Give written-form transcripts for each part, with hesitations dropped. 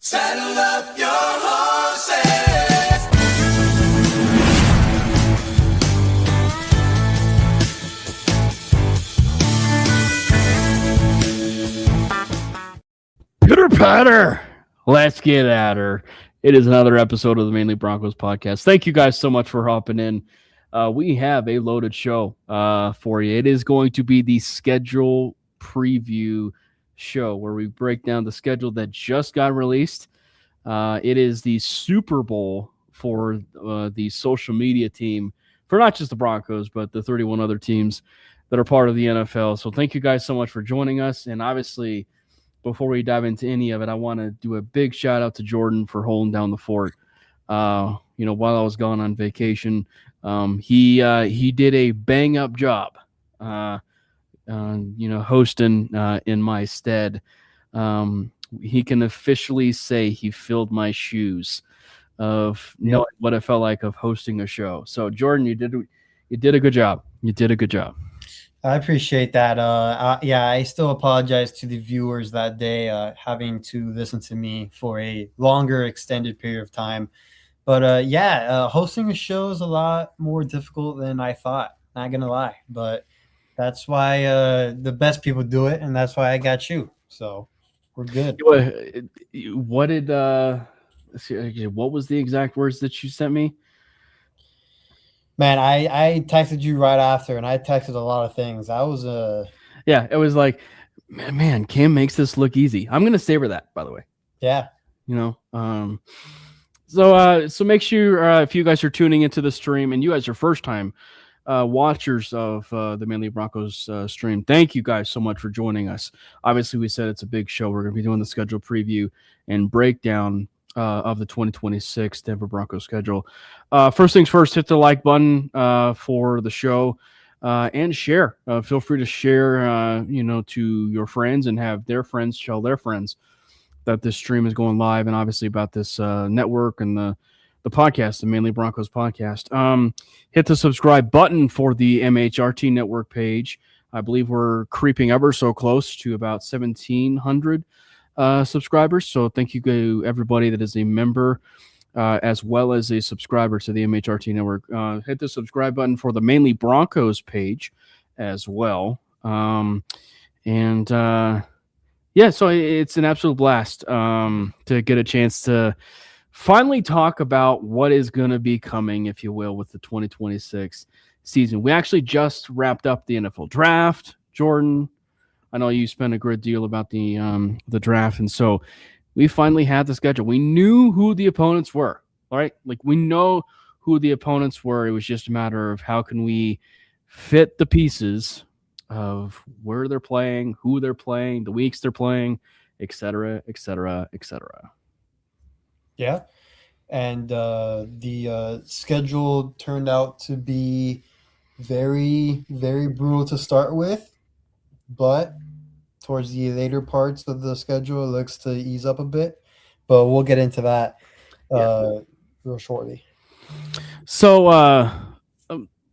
Saddle up your horses. Pitter patter. Let's get at her. It is another episode of the Mainly Broncos podcast. Thank you guys so much for hopping in. We have a loaded show for you. It is going to be the schedule preview show where we break down the schedule that just got released. It is the Super Bowl for the social media team for not just the Broncos, but the 31 other teams that are part of the NFL. So thank you guys so much for joining us. And obviously, before we dive into any of it, I want to do a big shout out to Jordan for holding down the fort. While I was gone on vacation, he did a bang up job, hosting in my stead. He can officially say he filled my shoes of knowing what it felt like of hosting a show. So Jordan, you did a good job. You did a good job. I appreciate that. I still apologize to the viewers that day having to listen to me for a longer extended period of time. But hosting a show is a lot more difficult than I thought. Not going to lie. But that's why the best people do it, and that's why I got you. So we're good. What was the exact words that you sent me? Man, I texted you right after, and I texted a lot of things. I was it was like, man, Cam makes this look easy. I'm gonna savor that, by the way. Yeah. So make sure if you guys are tuning into the stream and you guys are first time watchers of the Mainly Broncos stream, thank you guys so much for joining us. Obviously, we said it's a big show. We're gonna be doing the schedule preview and breakdown of the 2026 Denver Broncos schedule. First things first, hit the like button for the show and share. Feel free to share, to your friends and have their friends tell their friends that this stream is going live and obviously about this network and the podcast, the Mainly Broncos podcast. Hit the subscribe button for the MHRT network page. I believe we're creeping ever so close to about 1,700 subscribers. So thank you to everybody that is a member as well as a subscriber to the MHRT network. Hit the subscribe button for the Mainly Broncos page as well. So it's an absolute blast to get a chance to finally talk about what is going to be coming, if you will, with the 2026 season. We actually just wrapped up the NFL draft. Jordan, I know you spent a great deal about the draft, and so we finally had the schedule. We knew who the opponents were, all right? Like, we know who the opponents were. It was just a matter of how can we fit the pieces of where they're playing, who they're playing, the weeks they're playing, et cetera, et cetera, et cetera. Yeah, and the schedule turned out to be very, very brutal to start with. But towards the later parts of the schedule, it looks to ease up a bit. But we'll get into that real shortly. So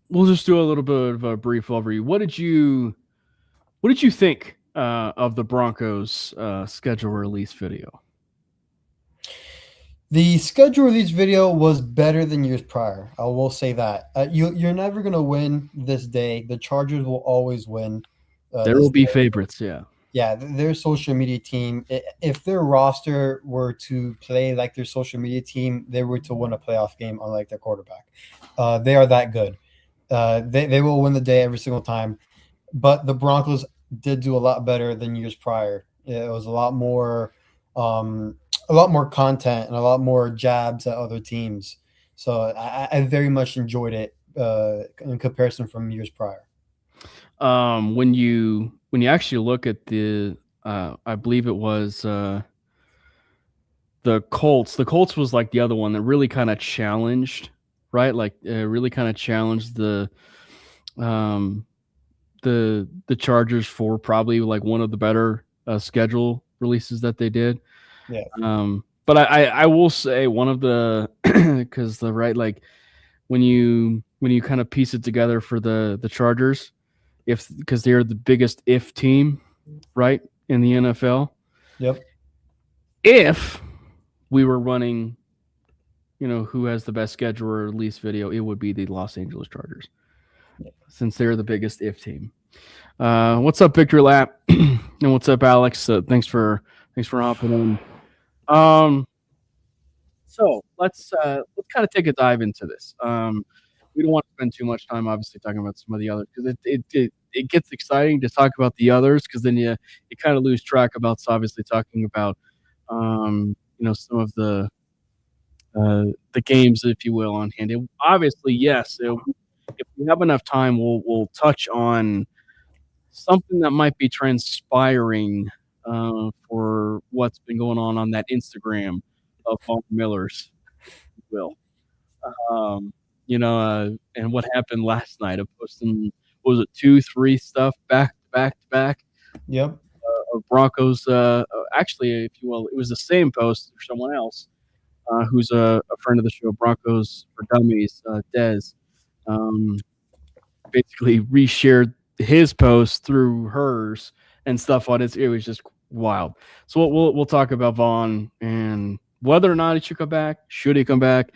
we'll just do a little bit of a brief overview. What did you think of the Broncos schedule release video? The schedule release video was better than years prior. I will say that. You're never going to win this day. The Chargers will always win. There will be favorites, yeah. Yeah, their social media team, if their roster were to play like their social media team, they were to win a playoff game, unlike their quarterback. They are that good. They will win the day every single time. But the Broncos did do a lot better than years prior. It was a lot more content and a lot more jabs at other teams. So I very much enjoyed it in comparison from years prior. When you actually look at the I believe it was the Colts. The Colts was like the other one that really kind of challenged, right? Like really kind of challenged the Chargers for probably like one of the better schedule releases that they did. Yeah. But I will say one of the because the right, like when you kind of piece it together for the Chargers, because they're the biggest team, right, in the NFL. Yep. If we were running, who has the best schedule or least video, it would be the Los Angeles Chargers, since they're the biggest if team. What's up, Victory Lap? And what's up, Alex? Thanks for hopping in. So let's kind of take a dive into this. We don't want to spend too much time, obviously, talking about some of the others, because it gets exciting to talk about the others, because then you kind of lose track about obviously talking about some of the games, if you will, on hand. Obviously, yes, if we have enough time, we'll touch on something that might be transpiring for what's been going on that Instagram of Von Miller's, if you will. And what happened last night of posting, what was it, 2-3 stuff back to back? Yep. Of Broncos. Actually, if you will, it was the same post for someone else who's a friend of the show, Broncos for Dummies, Dez. Basically reshared his post through hers and stuff on it. It was just wild. So we'll talk about Vaughn and whether or not he should come back, should he come back,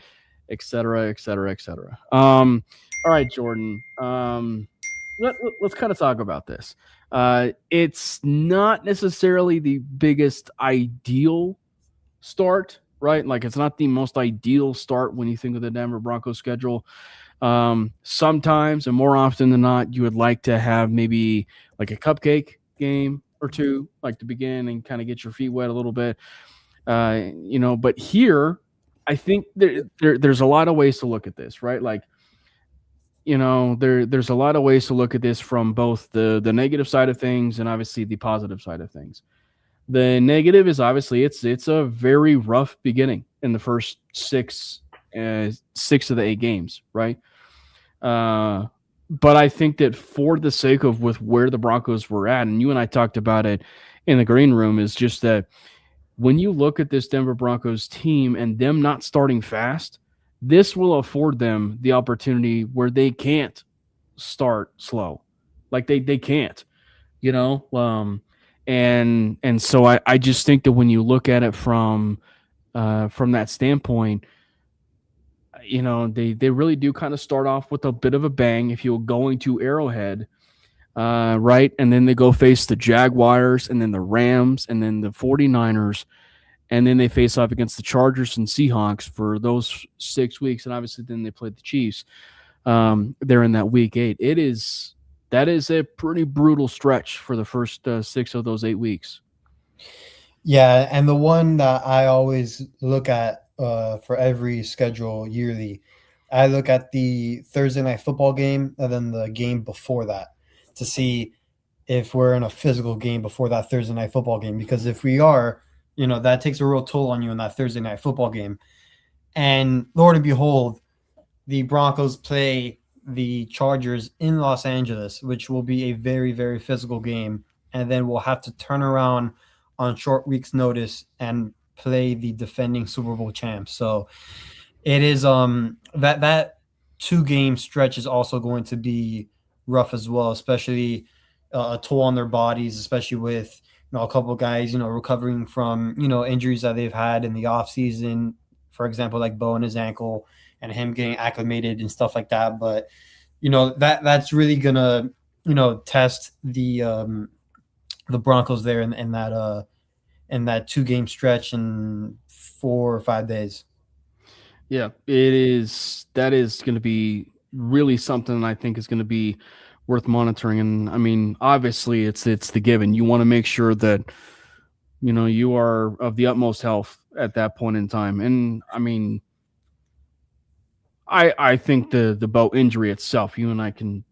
et cetera, et cetera, et cetera. All right, Jordan. Let's kind of talk about this. It's not necessarily the biggest ideal start, right? Like, it's not the most ideal start when you think of the Denver Broncos schedule. Sometimes, and more often than not, you would like to have maybe like a cupcake game or two, like to begin and kind of get your feet wet a little bit. But here, I think there's a lot of ways to look at this, right? Like, there's a lot of ways to look at this from both the negative side of things and obviously the positive side of things. The negative is obviously it's a very rough beginning in the first six of the 8 games, right? But I think that for the sake of with where the Broncos were at, and you and I talked about it in the green room, is just that when you look at this Denver Broncos team and them not starting fast, this will afford them the opportunity where they can't start slow. Like they can't, and so I just think that when you look at it from that standpoint, they really do kind of start off with a bit of a bang if you're going to Arrowhead, right? And then they go face the Jaguars and then the Rams and then the 49ers. And then they face off against the Chargers and Seahawks for those 6 weeks. And obviously then they played the Chiefs. They're in that week 8. That is a pretty brutal stretch for the first 6 of those 8 weeks. Yeah, and the one that I always look at for every schedule yearly, I look at the Thursday night football game and then the game before that to see if we're in a physical game before that Thursday night football game. Because if we are, that takes a real toll on you in that Thursday night football game. And Lord and behold, the Broncos play the Chargers in Los Angeles, which will be a very, very physical game. And then we'll have to turn around on short week's notice and play the defending Super Bowl champs. So it is that 2-game stretch is also going to be rough as well, especially a toll on their bodies, especially with a couple of guys, recovering from, injuries that they've had in the offseason, for example, like Bo and his ankle and him getting acclimated and stuff like that. But, that's really going to, test the Broncos there in that 2-game stretch in 4 or 5 days. Yeah, it is. That is going to be really something I think is going to be worth monitoring. And I mean, obviously it's the given. You want to make sure that, you are of the utmost health at that point in time. And I mean, I think the Bo injury itself, you and I can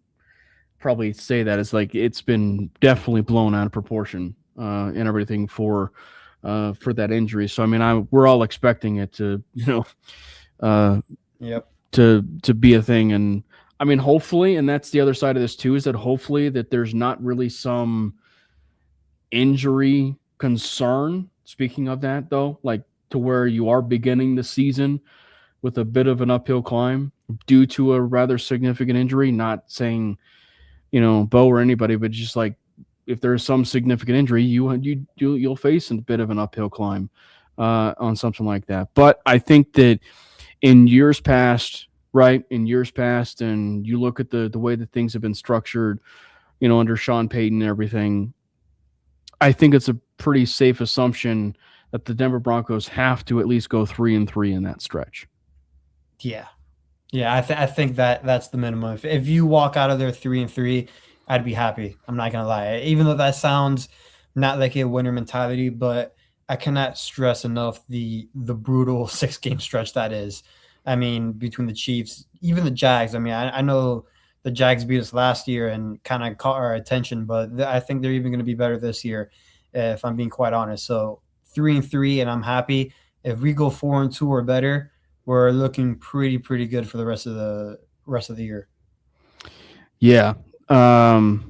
probably say that it's like, it's been definitely blown out of proportion and everything for that injury. So, I mean, we're all expecting it to, to be a thing. And I mean, hopefully, and that's the other side of this too, is that hopefully that there's not really some injury concern. Speaking of that though, like to where you are beginning the season with a bit of an uphill climb due to a rather significant injury, not saying, Bo or anybody, but just like if there's some significant injury, you'll face a bit of an uphill climb on something like that. But I think that in years past, right, and you look at the way that things have been structured, under Sean Payton and everything, I think it's a pretty safe assumption that the Denver Broncos have to at least go 3-3 in that stretch. Yeah. Yeah, I think that's the minimum. If you walk out of there 3-3, I'd be happy. I'm not gonna lie. Even though that sounds not like a winner mentality, but I cannot stress enough the brutal 6-game stretch that is. I mean, between the Chiefs, even the Jags. I mean, I know the Jags beat us last year and kind of caught our attention, but I think they're even going to be better this year, if I'm being quite honest. So 3-3, and I'm happy. If we go 4-2 or better, we're looking pretty good for the rest of the year. Yeah. Man,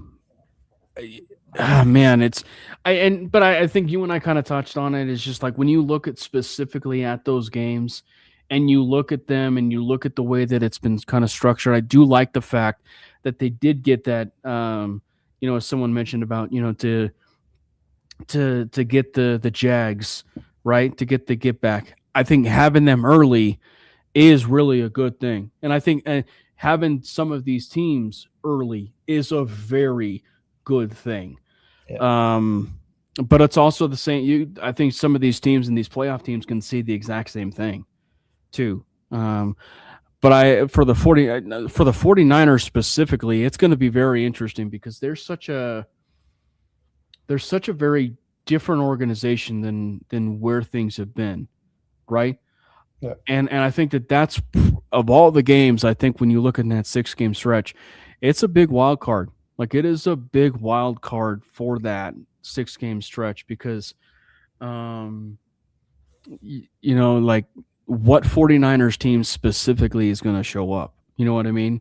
but I think you and I kind of touched on it. It's just like when you look at specifically at those games and you look at them and you look at the way that it's been kind of structured, I do like the fact that they did get that, as someone mentioned about, to get the Jags, right, to get the get back. I think having them early is really a good thing. And I think having some of these teams early is a very good thing. Yeah. But it's also the same. I think some of these teams and these playoff teams can see the exact same thing too. But for the 49ers specifically, it's going to be very interesting because they're such a very different organization than where things have been, right? Yeah. And I think that's of all the games. I think when you look at that 6-game stretch, it's a big wild card. Like it is a big wild card for that 6-game stretch because, like what 49ers team specifically is going to show up. You know what I mean?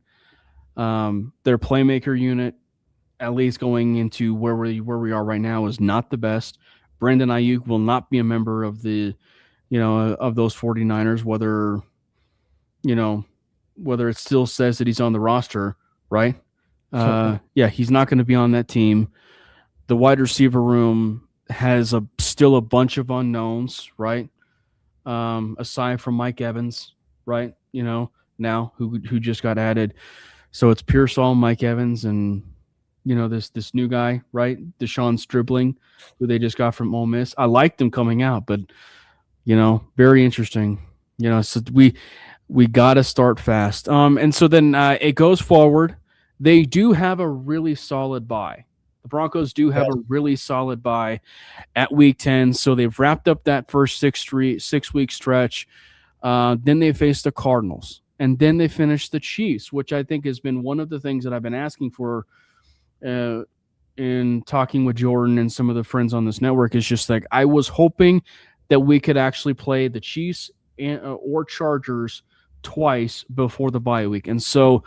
Their playmaker unit, at least going into where we are right now, is not the best. Brandon Ayuk will not be a member of the, of those 49ers, whether it still says that he's on the roster, right? Yeah, he's not going to be on that team. The wide receiver room has still a bunch of unknowns, right? Aside from Mike Evans, right? Now who just got added. So it's Pearsall, Mike Evans, and this new guy, right? Deshaun Stribling, who they just got from Ole Miss. I liked him coming out, but very interesting. So we got to start fast. And so then it goes forward. They do have a really solid bye. The Broncos do have a really solid bye at week 10. So they've wrapped up that first 6-week stretch. Then they face the Cardinals. And then they finish the Chiefs, which I think has been one of the things that I've been asking for in talking with Jordan and some of the friends on this network. Is just like I was hoping that we could actually play the Chiefs or Chargers twice before the bye week. And so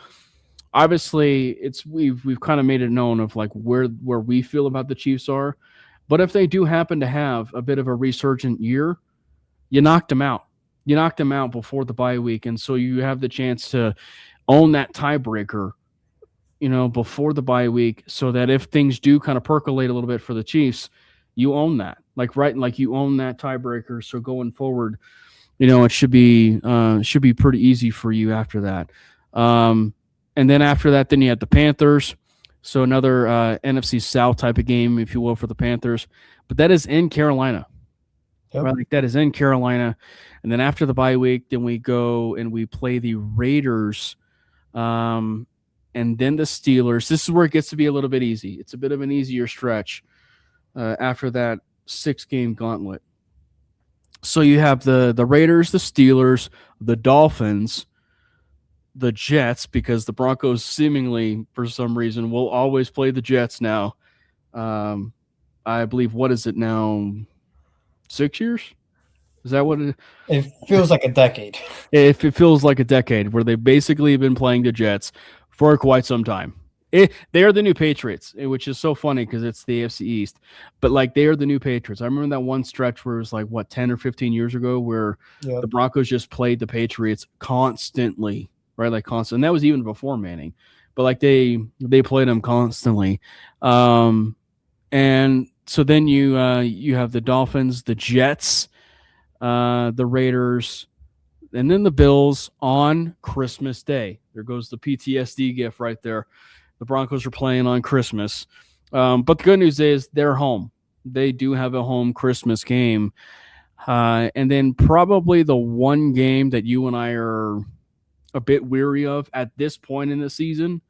obviously we've kind of made it known of like where we feel about the Chiefs are. But if they do happen to have a bit of a resurgent year, you knocked them out. You knocked them out before the bye week. And so you have the chance to own that tiebreaker, before the bye week, so that if things do kind of percolate a little bit for the Chiefs, you own that. Like you own that tiebreaker. So going forward, it should be pretty easy for you after that. And then after that, then you have the Panthers. So another NFC South type of game, if you will, for the Panthers. But that is in Carolina. Yep. Right? Like that is in Carolina. And then after the bye week, then we go and we play the Raiders. And then the Steelers. This is where it gets to be a little bit easy. It's a bit of an easier stretch after that 6-game gauntlet. So you have the Raiders, the Steelers, the Dolphins, the Jets, because the Broncos seemingly, for some reason, will always play the Jets now. I believe, what is it now, 6 years? Is that what it is? It feels like a decade. If it feels like a decade, where they've basically been playing the Jets for quite some time. They are the new Patriots, which is so funny because it's the AFC East. But, like, they are the new Patriots. I remember that one stretch where it was, like, 10 or 15 years ago where the Broncos just played the Patriots constantly, right? Like, constant. And that was even before Manning. But, like, they played them constantly. And so then you have the Dolphins, the Jets, the Raiders, and then the Bills on Christmas Day. There goes the PTSD gift right there. The Broncos are playing on Christmas. But the good news is they're home. They do have a home Christmas game. And then probably the one game that you and I are a bit weary of at this point in the season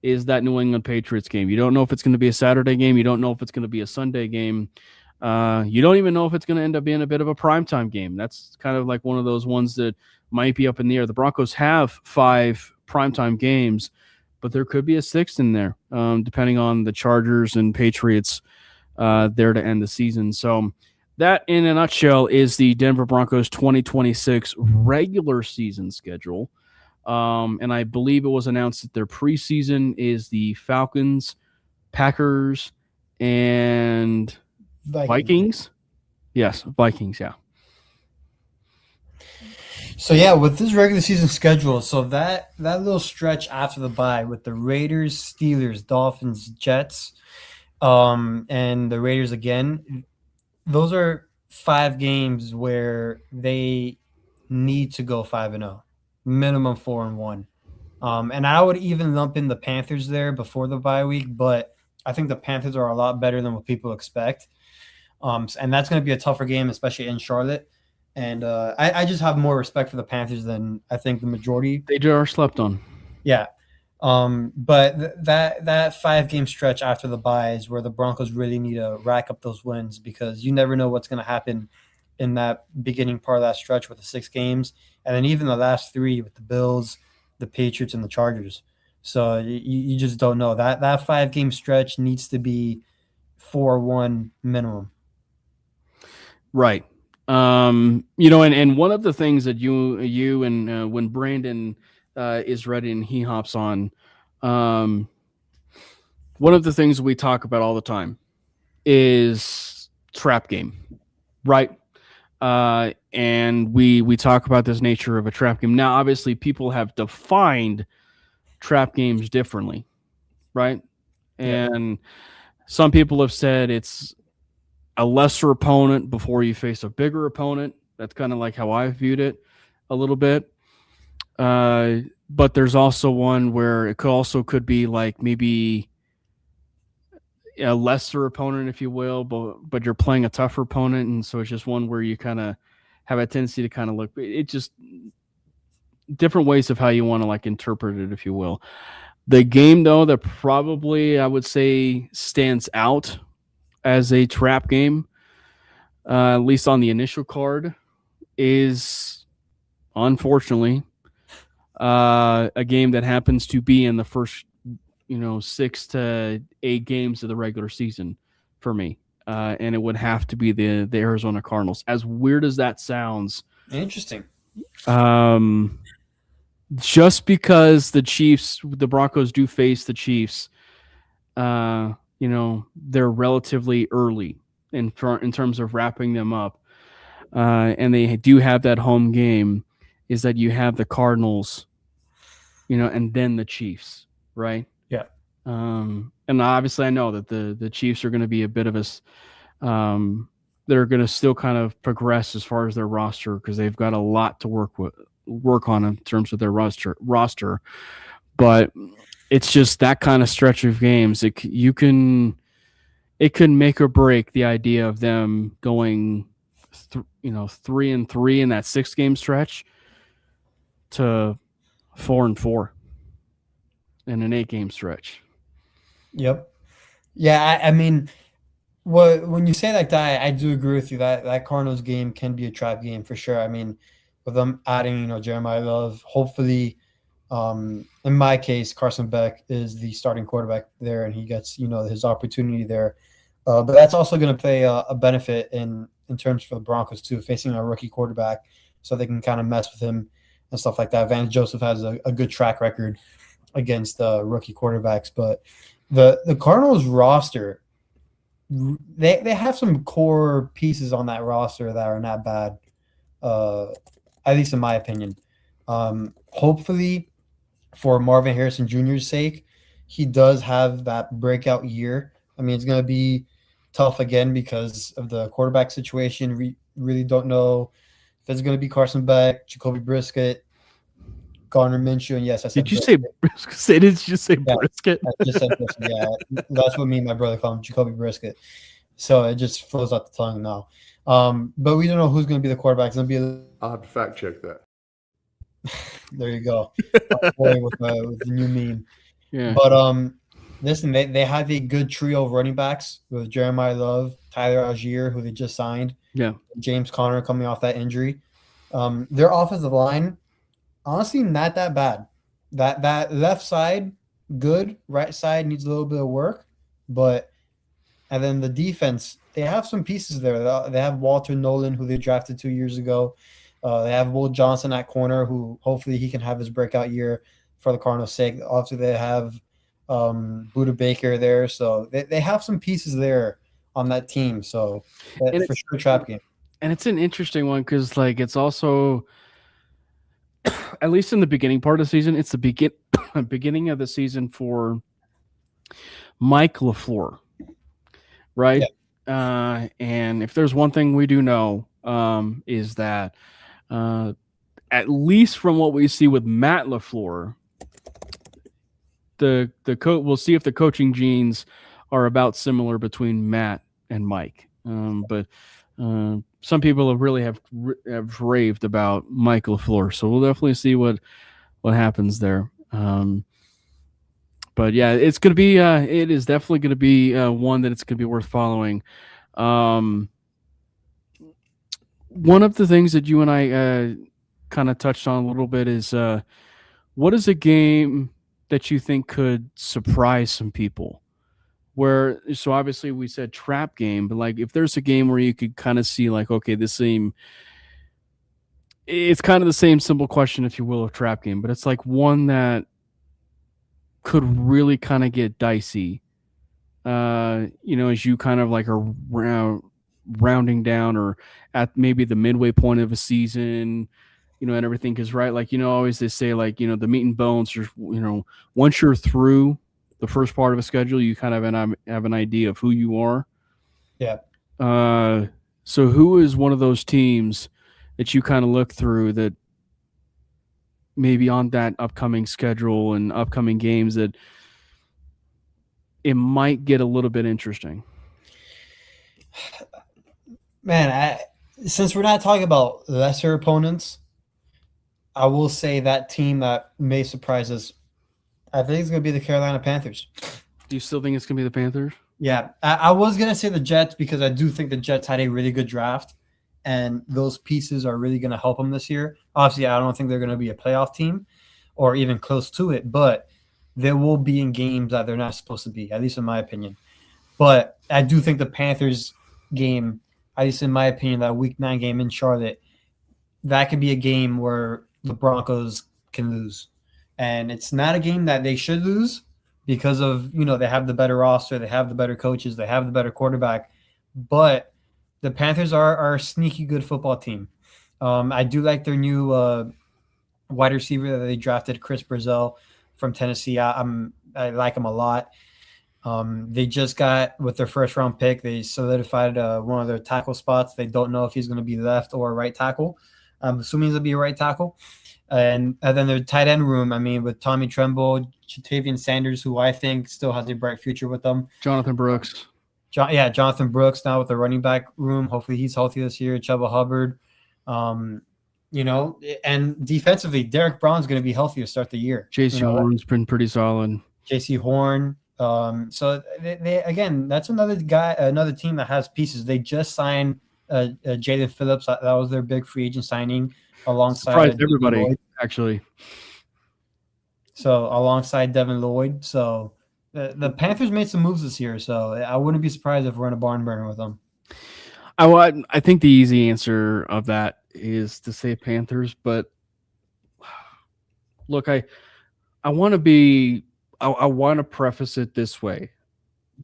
is that New England Patriots game. You don't know if it's going to be a Saturday game. You don't know if it's going to be a Sunday game. You don't even know if it's going to end up being a bit of a primetime game. That's kind of like one of those ones that might be up in the air. The Broncos have 5 primetime games, but there could be a 6th in there, depending on the Chargers and Patriots there to end the season. So that, in a nutshell, is the Denver Broncos 2026 regular season schedule. And I believe it was announced that their preseason is the Falcons, Packers, and Vikings. Yes, Vikings, yeah. So yeah, with this regular season schedule, so that little stretch after the bye with the Raiders, Steelers, Dolphins, Jets, and the Raiders again, those are 5 games where they need to go 5-0, minimum 4-1. And I would even lump in the Panthers there before the bye week, but I think the Panthers are a lot better than what people expect. And that's going to be a tougher game, especially in Charlotte. And I just have more respect for the Panthers than I think the majority. They are slept on. Yeah. But that 5-game stretch after the bye is where the Broncos really need to rack up those wins, because you never know what's going to happen in that beginning part of that stretch with the 6 games. And then even the last 3 with the Bills, the Patriots, and the Chargers. So you just don't know. That 5-game stretch needs to be 4-1 minimum. Right. And one of the things that you and when Brandon is ready and he hops on, one of the things we talk about all the time is trap game, right? And we talk about this nature of a trap game. Now, obviously, people have defined trap games differently, right? And some people have said it's a lesser opponent before you face a bigger opponent. That's kind of like how I viewed it a little bit. But there's also one where it could be like maybe a lesser opponent, if you will, but you're playing a tougher opponent, and so it's just one where you kind of have a tendency to kind of look. It just different ways of how you want to like interpret it, if you will. The game, though, that probably I would say stands out as a trap game, at least on the initial card, is unfortunately a game that happens to be in the first 6 to 8 games of the regular season for me, and it would have to be the Arizona Cardinals. As weird as that sounds, interesting. Just because the Broncos do face the Chiefs, they're relatively early in terms of wrapping them up, and they do have that home game. Is that you have the Cardinals, and then the Chiefs, right? Yeah. And obviously, I know that the Chiefs are going to be a bit of they're going to still kind of progress as far as their roster, because they've got a lot to work on in terms of their roster. But it's just that kind of stretch of games. It can make or break the idea of them going 3-3 in that 6-game stretch to 4-4 in an 8-game stretch. Yep. Yeah, I mean, when you say like that, I do agree with you that Cardinals game can be a trap game for sure. I mean, with them adding, Jeremiah Love, hopefully, in my case, Carson Beck is the starting quarterback there, and he gets, his opportunity there. But that's also going to play a benefit in terms for the Broncos too, facing a rookie quarterback, so they can kind of mess with him and stuff like that. Vance Joseph has a good track record against rookie quarterbacks, but the Cardinals roster, they have some core pieces on that roster that are not bad, at least in my opinion. Hopefully, for Marvin Harrison Jr.'s sake, he does have that breakout year. I mean, it's going to be tough again because of the quarterback situation. really don't know if it's going to be Carson Beck, Jacoby Brisket, Garner Minshew, and yes, I said Did you say brisket? Did you say Yeah, brisket? I just said Brisket. Yeah, that's what me and my brother call him, Jacoby Brisket. So it just flows out the tongue now. But we don't know who's going to be the quarterback. It's going to be I'll have to fact check that. there you go. with the new meme. Yeah. But listen, they have a good trio of running backs with Jeremiah Love, Tyler Algier, who they just signed, Yeah. James Conner coming off that injury. Their offensive line, honestly, not that bad. That left side, good. Right side needs a little bit of work, and then the defense, they have some pieces there. They have Walter Nolan, who they drafted 2 years ago. They have Will Johnson at corner, who hopefully he can have his breakout year for the Cardinals' sake. Also, they have Buda Baker there. So they have some pieces there on that team. So for sure, trap game. And it's an interesting one because, like, it's also, at least in the beginning part of the season, it's the beginning of the season for Mike LaFleur, right? Yeah. And if there's one thing we do know, is that at least from what we see with Matt LaFleur, the we'll see if the coaching genes are about similar between Matt and Mike. But some people have raved about Mike LaFleur, so we'll definitely see what happens there. But yeah, it's gonna be it is definitely gonna be one that it's gonna be worth following. One of the things that you and I kind of touched on a little bit is what is a game that you think could surprise some people? So obviously we said trap game, but like if there's a game where you could kind of see like, okay, it's kind of the same simple question, if you will, of trap game, but it's like one that could really kind of get dicey, as you kind of like are rounding down or at maybe the midway point of a season, and everything. Because right, like, always they say like, the meat and bones are, once you're through the first part of a schedule, you kind of have an idea of who you are. Yeah. So who is one of those teams that you kind of look through that maybe on that upcoming schedule and upcoming games that it might get a little bit interesting? Man, since we're not talking about lesser opponents, I will say that team that may surprise us, I think it's going to be the Carolina Panthers. Do you still think it's going to be the Panthers? Yeah, I was going to say the Jets because I do think the Jets had a really good draft, and those pieces are really going to help them this year. Obviously, I don't think they're going to be a playoff team or even close to it, but they will be in games that they're not supposed to be, at least in my opinion. But I do think the Panthers game, at least in my opinion, that Week 9 game in Charlotte, that could be a game where the Broncos can lose. And it's not a game that they should lose because of, they have the better roster, they have the better coaches, they have the better quarterback. But the Panthers are a sneaky good football team. I do like their new wide receiver that they drafted, Chris Brazil from Tennessee. I like him a lot. They just got, with their first round pick, they solidified one of their tackle spots. They don't know if he's going to be left or right tackle. I'm assuming he's going to be a right tackle. And then their tight end room, with Tommy Tremble, Jatavian Sanders, who I think still has a bright future with them. Jonathan Brooks. Jonathan Brooks now with the running back room. Hopefully he's healthy this year. Chuba Hubbard. And defensively, Derek Brown's going to be healthy to start the year. J.C. Horn's been pretty solid. J.C. Horn. So they again, that's another team that has pieces. They just signed Jalen Phillips. That was their big free agent signing alongside surprised everybody, actually. So alongside Devin Lloyd. So the Panthers made some moves this year. So I wouldn't be surprised if we're in a barn burner with them. I think the easy answer of that is to say Panthers, but look, I want to preface it this way.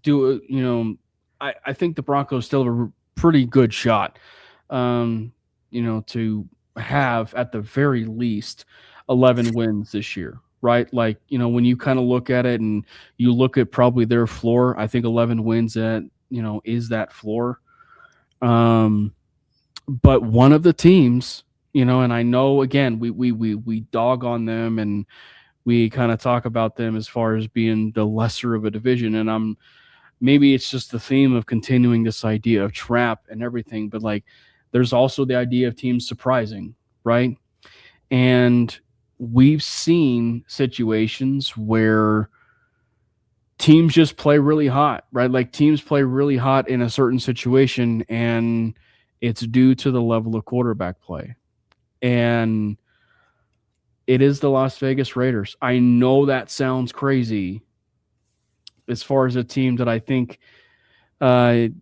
I think the Broncos still have a pretty good shot, to have at the very least 11 wins this year, right? Like, when you kind of look at it and you look at probably their floor, I think 11 wins is that floor. But one of the teams, and I know again we dog on them and we kind of talk about them as far as being the lesser of a division, and maybe it's just the theme of continuing this idea of trap and everything, but like there's also the idea of teams surprising, right? And we've seen situations where teams just play really hot, right? Like teams play really hot in a certain situation, and it's due to the level of quarterback play. And it is the Las Vegas Raiders. I know that sounds crazy as far as a team that I think, and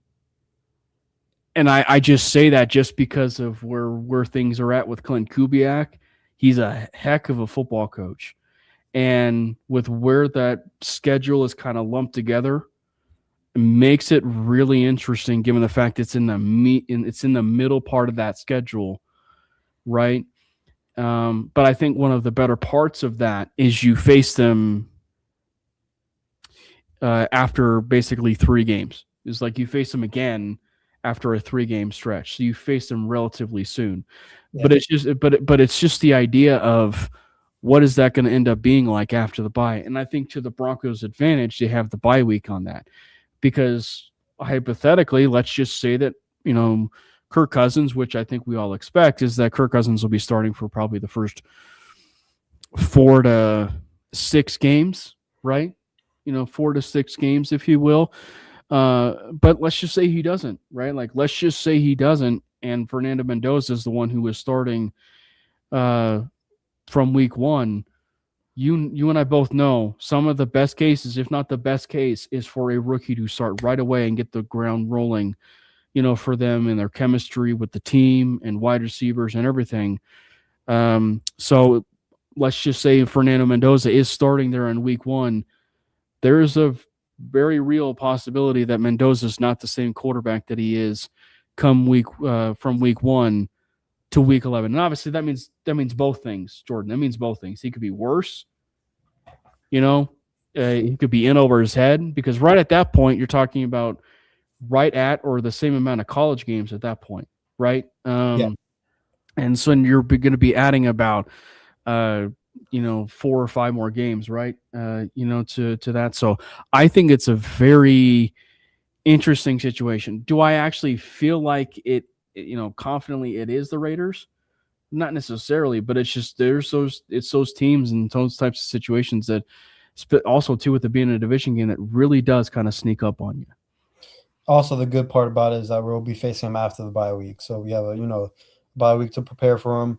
I just say that just because of where things are at with Clint Kubiak. He's a heck of a football coach. And with where that schedule is kind of lumped together, it makes it really interesting given the fact it's in the middle part of that schedule, right? But I think one of the better parts of that is you face them after basically 3 games. It's like you face them again after a 3-game stretch. So you face them relatively soon. Yeah. But it's just the idea of what is that going to end up being like after the bye? And I think to the Broncos' advantage, they have the bye week on that. Because hypothetically, let's just say that, Kirk Cousins, which I think we all expect, is that Kirk Cousins will be starting for probably the first 4 to 6 games, right? 4 to 6 games, if you will. But let's just say he doesn't, right? Like, let's just say he doesn't, and Fernando Mendoza is the one who was starting from week 1. You and I both know some of the best cases, if not the best case, is for a rookie to start right away and get the ground rolling, for them and their chemistry with the team and wide receivers and everything. So let's just say Fernando Mendoza is starting there in week 1. There is a very real possibility that Mendoza is not the same quarterback that he is come from week 1 to week 11. And obviously that means both things, Jordan. That means both things. He could be worse. He could be in over his head, because right at that point you're talking about right at or the same amount of college games at that point, right? Yeah. And so you're going to be adding about 4 or 5 more games, right? To that. So I think it's a very interesting situation. Do I actually feel like it, confidently it is the Raiders? Not necessarily, but it's just it's those teams and those types of situations that also too with it being a division game that really does kind of sneak up on you. Also, the good part about it is that we'll be facing them after the bye week, so we have a bye week to prepare for them,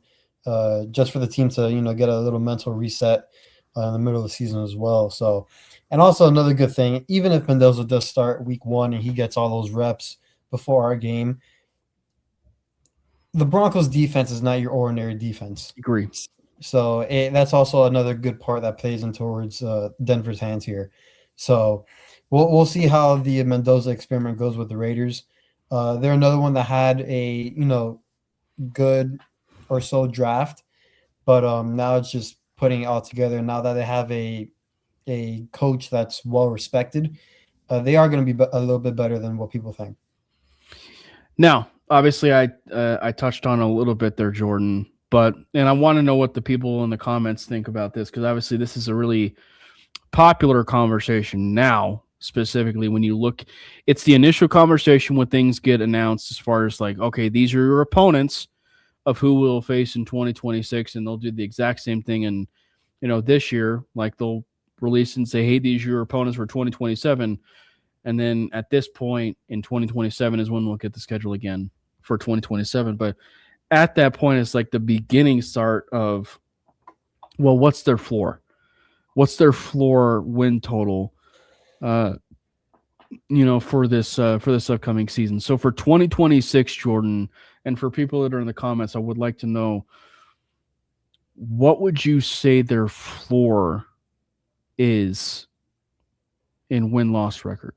just for the team to get a little mental reset in the middle of the season as well. So, and also another good thing, even if Mendoza does start week 1 and he gets all those reps before our game, the Broncos defense is not your ordinary defense. Agree. So that's also another good part that plays in towards Denver's hands here. So we'll see how the Mendoza experiment goes with the Raiders. They're another one that had a good or so draft, but now it's just putting it all together. Now that they have a coach that's well respected, they are going to be a little bit better than what people think. Now, obviously, I touched on a little bit there, Jordan, and I want to know what the people in the comments think about this, because obviously this is a really popular conversation now. Specifically, when you look, it's the initial conversation when things get announced as far as like, okay, these are your opponents of who we'll face in 2026, and they'll do the exact same thing in, this year. Like they'll release and say, hey, these are your opponents for 2027. And then at this point in 2027 is when we'll get the schedule again for 2027. But at that point, it's like the beginning start of, well, what's their floor? What's their floor win total? For this upcoming season. So for 2026, Jordan, and for people that are in the comments, I would like to know, what would you say their floor is in win-loss record?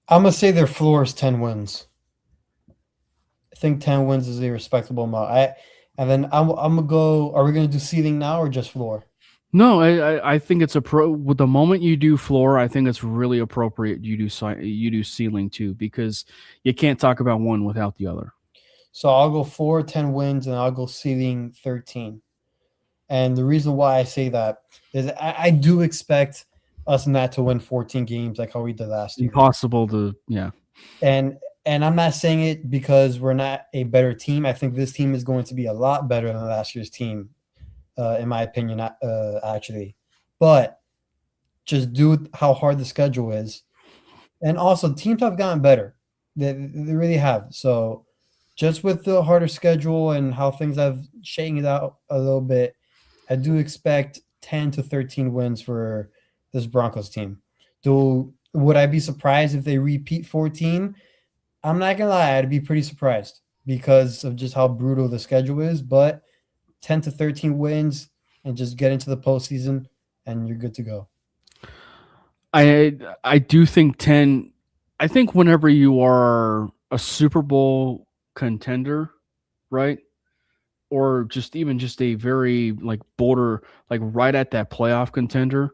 I'm going to say their floor is 10 wins. I think 10 wins is a respectable amount. And then I'm going to go, are we going to do ceiling now or just floor? No, I think it's with the moment you do floor, I think it's really appropriate you do ceiling too, because you can't talk about one without the other. So I'll go 4-10 wins, and I'll go ceiling 13. And the reason why I say that is I do expect us not to win 14 games like how we did last year. Impossible to, yeah. And I'm not saying it because we're not a better team. I think this team is going to be a lot better than last year's team, in my opinion, actually. But just due to how hard the schedule is. And also, teams have gotten better. They really have. So just with the harder schedule and how things have shaken out a little bit, I do expect 10 to 13 wins for this Broncos team. Would I be surprised if they repeat 14? I'm not gonna lie, I'd be pretty surprised because of just how brutal the schedule is. But 10 to 13 wins and just get into the postseason, and you're good to go. I do think 10. I think whenever you are a Super Bowl contender, right? Or just even just a very like border, like right at that playoff contender,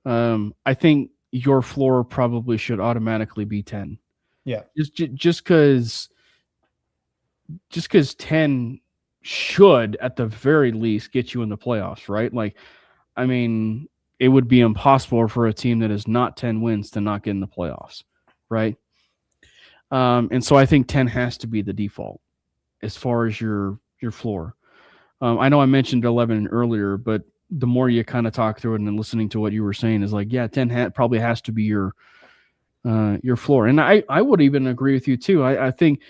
I think your floor probably should automatically be 10. Yeah. Just because 10 should at the very least get you in the playoffs, right? Like, I mean, it would be impossible for a team that is not 10 wins to not get in the playoffs, right? And so I think 10 has to be the default as far as your floor. I know I mentioned 11 earlier, but the more you kind of talk through it and then listening to what you were saying is like, yeah, 10 probably has to be your floor. And I would even agree with you too. I think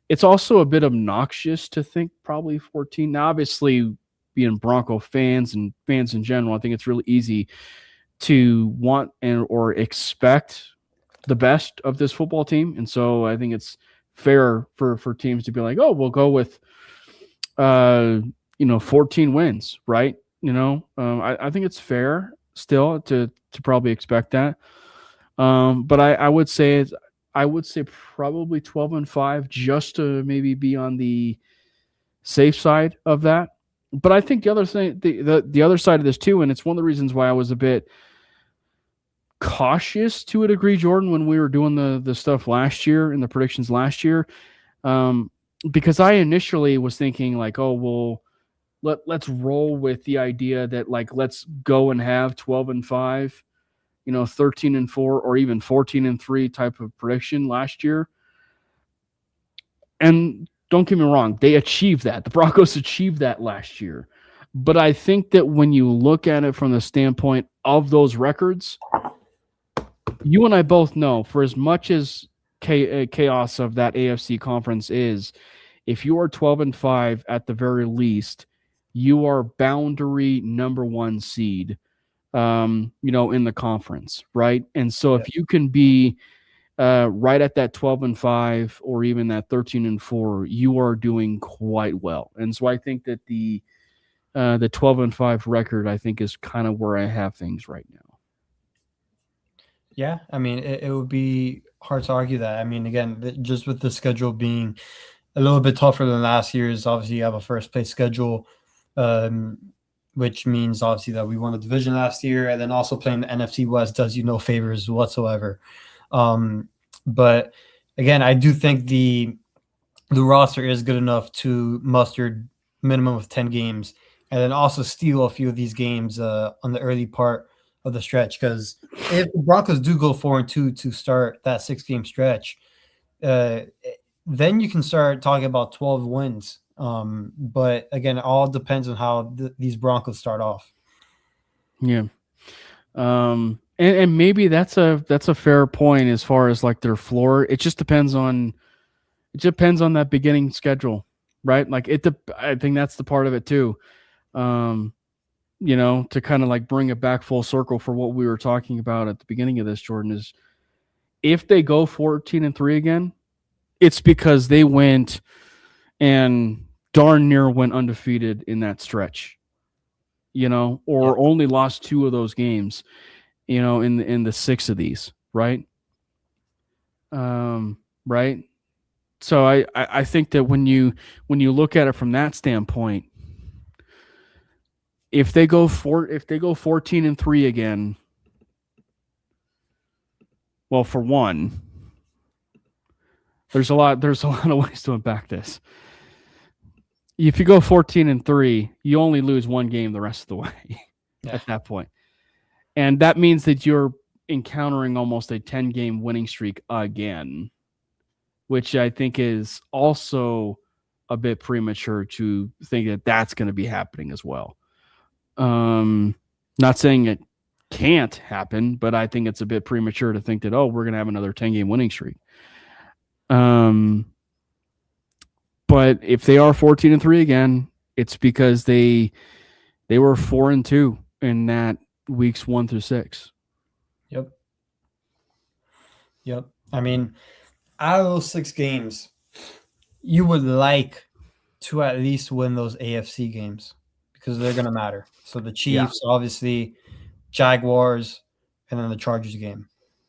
it's also a bit obnoxious to think probably 14. Now, obviously, being Bronco fans and fans in general, I think it's really easy to want or expect the best of this football team. And so I think it's fair for teams to be like, oh, we'll go with 14 wins, right? I think it's fair still to probably expect that. But I would say probably 12-5 just to maybe be on the safe side of that. But I think the other thing, the other side of this too, and it's one of the reasons why I was a bit cautious to a degree, Jordan, when we were doing the stuff last year and the predictions last year, because I initially was thinking like, oh, well, let's roll with the idea that like let's go and have 12-5, 13-4, or even 14-3 type of prediction last year. And don't get me wrong, they achieved that. The Broncos achieved that last year. But I think that when you look at it from the standpoint of those records, you and I both know, for as much as chaos of that AFC conference is, if you are 12-5 at the very least, you are boundary number 1 seed, in the conference, right? And so if you can be right at that 12-5 or even that 13-4, you are doing quite well. And so I think that the 12-5 record, I think, is kind of where I have things right now. Yeah, I mean, it would be hard to argue that. I mean, again, just with the schedule being a little bit tougher than last year's, obviously you have a first place schedule, which means obviously that we won the division last year, and then also playing the NFC West does you no favors whatsoever. But again, I do think the roster is good enough to muster minimum of 10 games, and then also steal a few of these games on the early part of the stretch. Because if the Broncos do go 4-2 to start that 6-game stretch, then you can start talking about 12 wins. But again, it all depends on how these Broncos start off. Yeah. And maybe that's a fair point as far as like their floor. It just depends on that beginning schedule, right? Like I think that's the part of it too. To kind of like bring it back full circle for what we were talking about at the beginning of this, Jordan, is if they go 14-3 again, it's because they went and darn near went undefeated in that stretch, or only lost 2 of those games, in the 6 of these, right? Right. So I think that when you look at it from that standpoint, if they go 14-3 again, well, for one, there's a lot of ways to unpack this. if you go 14-3, you only lose one game the rest of the way Yeah. at that point. And that means that you're encountering almost a 10-game winning streak again, which I think is also a bit premature to think that that's going to be happening as well. Not saying it can't happen, but I think it's a bit premature to think that, oh, we're going to have another 10-game winning streak. But if they are 14-3 again, it's because they were 4-2 in that weeks 1 through 6. Yep. I mean, out of those 6 games, you would like to at least win those AFC games because they're going to matter. So the Chiefs, obviously, Jaguars, and then the Chargers game.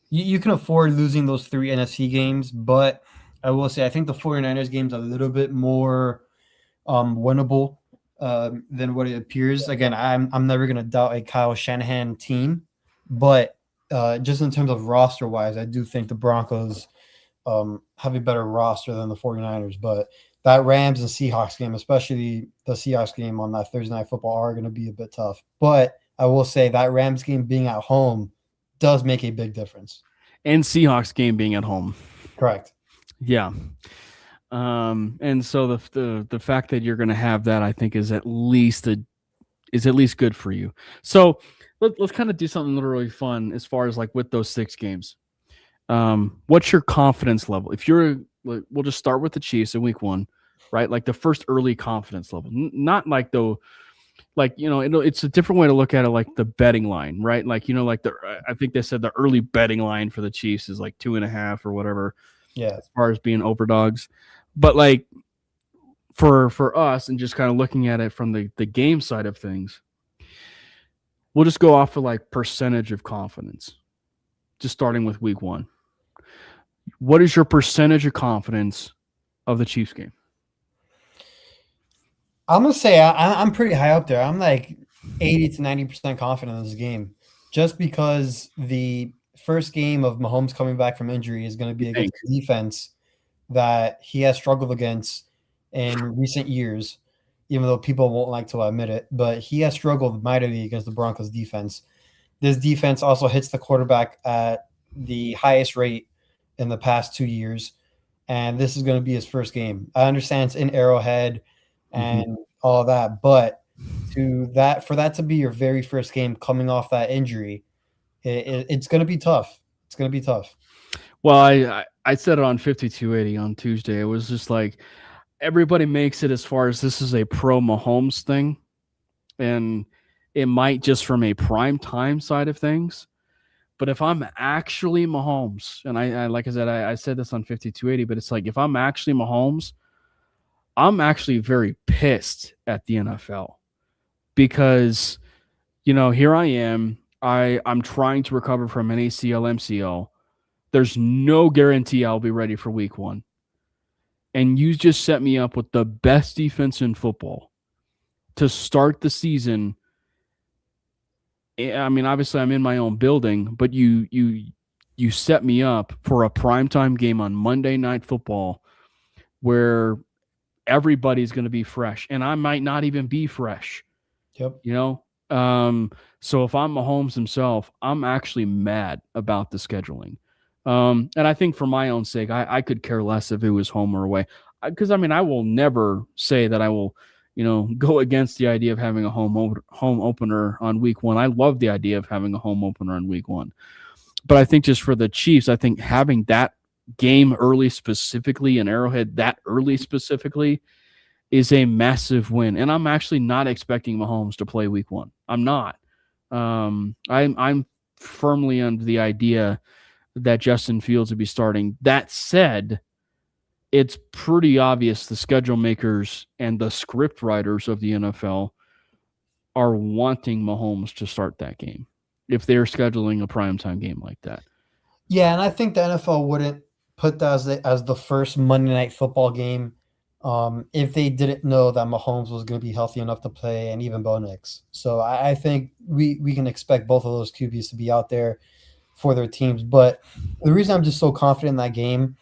You can afford losing those 3 NFC games, but I will say I think the 49ers game's a little bit more winnable than what it appears. Again, I'm never going to doubt a Kyle Shanahan team, but just in terms of roster-wise, I do think the Broncos have a better roster than the 49ers. But that Rams and Seahawks game, especially the Seahawks game on that Thursday Night Football, are going to be a bit tough. But I will say that Rams game being at home does make a big difference. And Seahawks game being at home. Correct. Yeah. And so the fact that you're going to have that, I think, is at least good for you. So let's kind of do something literally fun as far as like with those 6 games. What's your confidence level? If you're, we'll just start with the Chiefs in week 1, right? Like the first early confidence level, not like it's a different way to look at it, like the betting line, right? Like, like I think they said the early betting line for the Chiefs is like 2.5 or whatever. Yeah. As far as being overdogs. But like for us and just kind of looking at it from the game side of things, we'll just go off of like percentage of confidence, just starting with week 1. What is your percentage of confidence of the Chiefs game? I'm going to say I'm pretty high up there. I'm like 80 to 90% confident in this game just because the first game of Mahomes coming back from injury is going to be against a defense that he has struggled against in recent years, even though people won't like to admit it. But he has struggled mightily against the Broncos defense. This defense also hits the quarterback at the highest rate in the past 2 years, and this is going to be his first game. I understand it's in Arrowhead and all that, but for that to be your very first game coming off that injury, it's going to be tough. It's going to be tough. Well, I said it on 5280 on Tuesday. It was just like everybody makes it as far as this is a pro Mahomes thing, and it might just from a prime time side of things. But if I'm actually Mahomes, and I like I said, I said this on 5280, but it's like if I'm actually Mahomes, I'm actually very pissed at the NFL because, here I am. I'm trying to recover from an ACL, MCL. There's no guarantee I'll be ready for week 1. And you just set me up with the best defense in football to start the season. I mean, obviously I'm in my own building, but you set me up for a primetime game on Monday Night Football where everybody's going to be fresh, and I might not even be fresh. Yep. So if I'm Mahomes himself, I'm actually mad about the scheduling. And I think for my own sake, I could care less if it was home or away. Because, I mean, I will never say that I will, go against the idea of having a home opener on week 1. I love the idea of having a home opener on week 1. But I think just for the Chiefs, I think having that game early specifically in Arrowhead, that early specifically, is a massive win. And I'm actually not expecting Mahomes to play week 1. I'm not. I'm firmly under the idea that Justin Fields would be starting. That said, it's pretty obvious the schedule makers and the script writers of the NFL are wanting Mahomes to start that game if they're scheduling a primetime game like that. Yeah, and I think the NFL wouldn't put that as the first Monday Night Football game if they didn't know that Mahomes was going to be healthy enough to play, and even Bo Nix. So I think we can expect both of those QBs to be out there for their teams. But the reason I'm just so confident in that game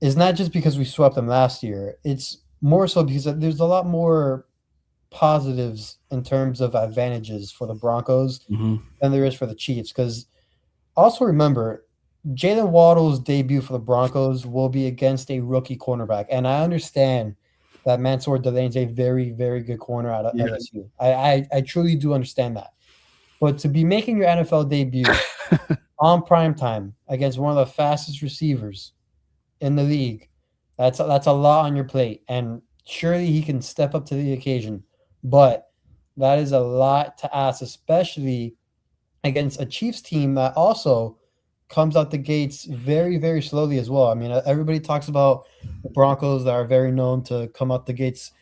is not just because we swept them last year. It's more so because there's a lot more positives in terms of advantages for the Broncos than there is for the Chiefs. Because also remember, Jalen Waddle's debut for the Broncos will be against a rookie cornerback, and I understand that Mansour Delaney's a very, very good corner out of LSU. I truly do understand that. But to be making your NFL debut on primetime against one of the fastest receivers in the league, that's a lot on your plate. And surely he can step up to the occasion. But that is a lot to ask, especially against a Chiefs team that also comes out the gates very, very slowly as well. I mean, everybody talks about the Broncos that are very known to come out the gates,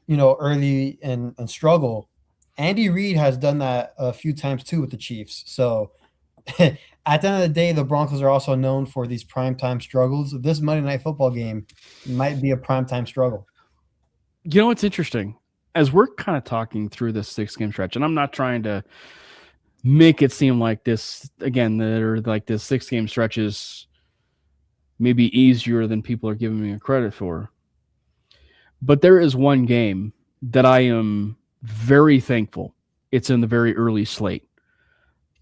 early and struggle. Andy Reid has done that a few times too with the Chiefs. So at the end of the day, the Broncos are also known for these primetime struggles. This Monday Night Football game might be a primetime struggle. You know what's interesting? As we're kind of talking through this 6-game stretch, and I'm not trying to make it seem like this, again, that are like this 6-game stretch is maybe easier than people are giving me credit for. But there is one game that I am very thankful it's in the very early slate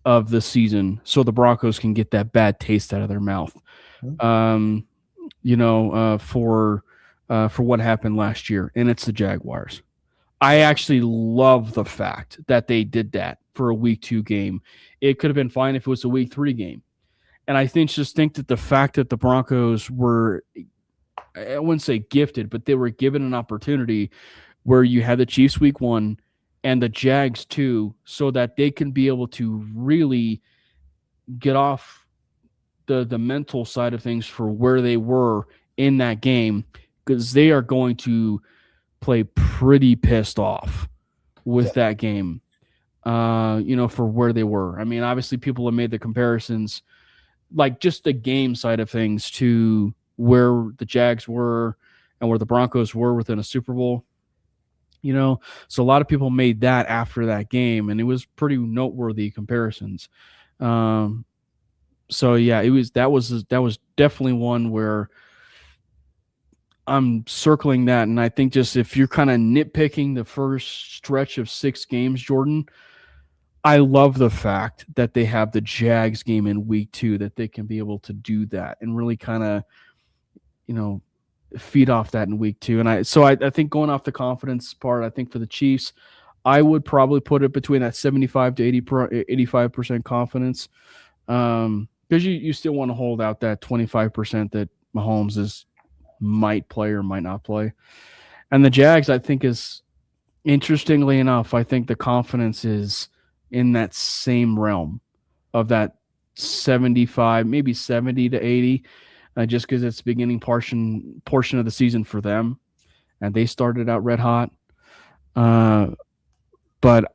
of the season, so the Broncos can get that bad taste out of their mouth. For what happened last year, and it's the Jaguars. I actually love the fact that they did that for a week 2 game. It could have been fine if it was a week 3 game. And I think that the fact that the Broncos were, I wouldn't say gifted, but they were given an opportunity where you had the Chiefs week 1 and the Jags 2, so that they can be able to really get off the mental side of things for where they were in that game, because they are going to play pretty pissed off with that game, for where they were. I mean, obviously people have made the comparisons, like just the game side of things, to where the Jags were and where the Broncos were within a Super Bowl. So a lot of people made that after that game, and it was pretty noteworthy comparisons. So yeah, that was definitely one where I'm circling that. And I think just if you're kind of nitpicking the first stretch of 6 games, Jordan, I love the fact that they have the Jags game in week 2, that they can be able to do that and really kind of, feed off that in week 2. And I think going off the confidence part, I think for the Chiefs, I would probably put it between that 75 to 85% confidence. Because you still want to hold out that 25% that Mahomes might play or might not play. And the Jags, I think, is, interestingly enough, I think the confidence is in that same realm of that 75, maybe 70 to 80, just because it's the beginning portion of the season for them, and they started out red hot. But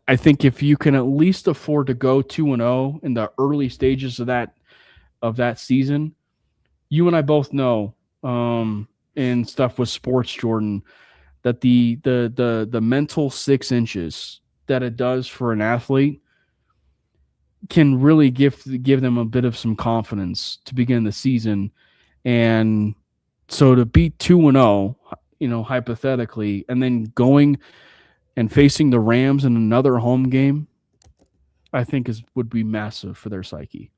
I think if you can at least afford to go 2-0 in the early stages of that season, you and I both know, and stuff with sports, Jordan, that the mental 6 inches that it does for an athlete can really give them a bit of some confidence to begin the season. And so to beat 2-0, hypothetically, and then going and facing the Rams in another home game, I think would be massive for their psyche.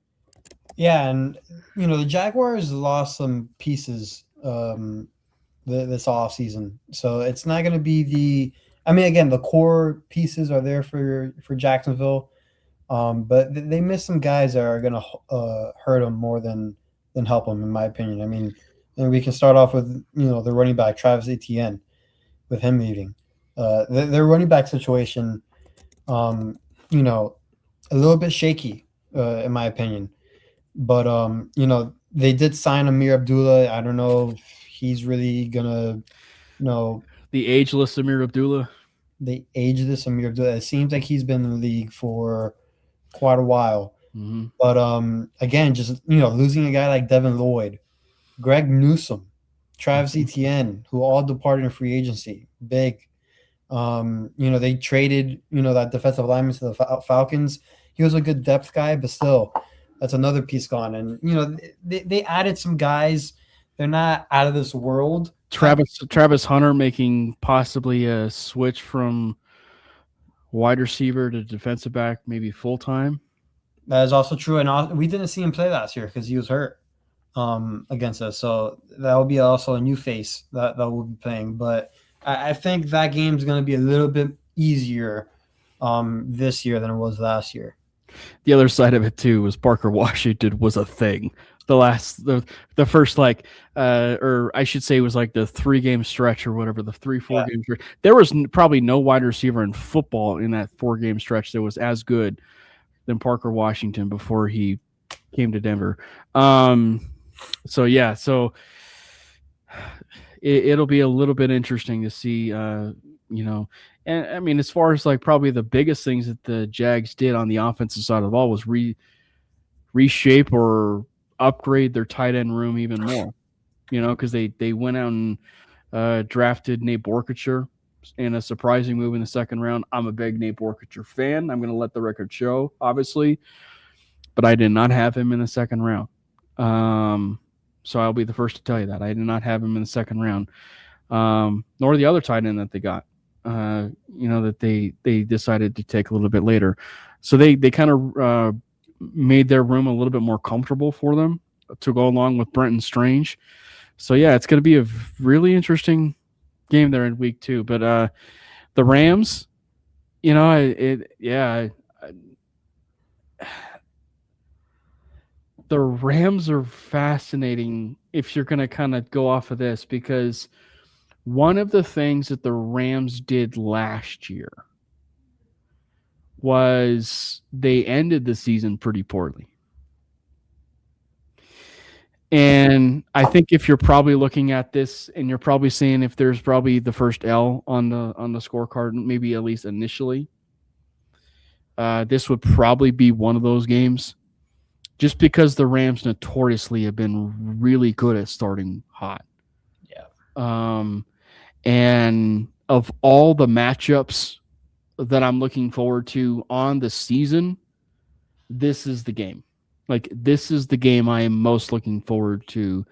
Yeah, and the Jaguars lost some pieces this offseason. So it's not going to be the core pieces are there for Jacksonville. But they missed some guys that are going to hurt them more than help them, in my opinion. I mean, and we can start off with, the running back, Travis Etienne, with him leaving. Their running back situation, a little bit shaky, in my opinion. But, they did sign Amir Abdullah. I don't know if he's really going to, The ageless Amir Abdullah. The ageless Amir Abdullah. It seems like he's been in the league for quite a while. Mm-hmm. But, again, just, losing a guy like Devin Lloyd, Greg Newsome, Travis Etienne, who all departed in free agency, big. They traded, that defensive lineman to the Falcons. He was a good depth guy, but still, that's another piece gone. And, they added some guys. They're not out of this world, Travis Hunter making possibly a switch from wide receiver to defensive back, maybe full time. That is also true, and we didn't see him play last year because he was hurt against us. So that will be also a new face that will be playing. But I think that game is going to be a little bit easier this year than it was last year. The other side of it too was Parker Washington was a thing. The first or I should say it was like the 3-game stretch or whatever, the 4 game stretch. There was probably no wide receiver in football in that 4-game stretch that was as good than Parker Washington before he came to Denver. So it'll be a little bit interesting to see, and I mean, as far as like probably the biggest things that the Jags did on the offensive side of the ball was reshape or upgrade their tight end room even more, because they went out and drafted Nate Borkacher in a surprising move in the 2nd round. I'm a big Nate Borkacher fan. I'm going to let the record show, obviously, but I did not have him in the 2nd round. So I'll be the first to tell you that I did not have him in the 2nd round, nor the other tight end that they got. That they decided to take a little bit later. So they kind of made their room a little bit more comfortable for them to go along with Brenton Strange. So yeah, it's going to be a really interesting game there in week 2. But the Rams, the Rams are fascinating if you're going to kind of go off of this, because one of the things that the Rams did last year was they ended the season pretty poorly. And I think if you're probably looking at this and you're probably seeing if there's probably the first L on the scorecard, maybe at least initially, this would probably be one of those games, just because the Rams notoriously have been really good at starting hot. Yeah. And of all the matchups that I'm looking forward to on the season, this is the game. Like, this is the game I am most looking forward to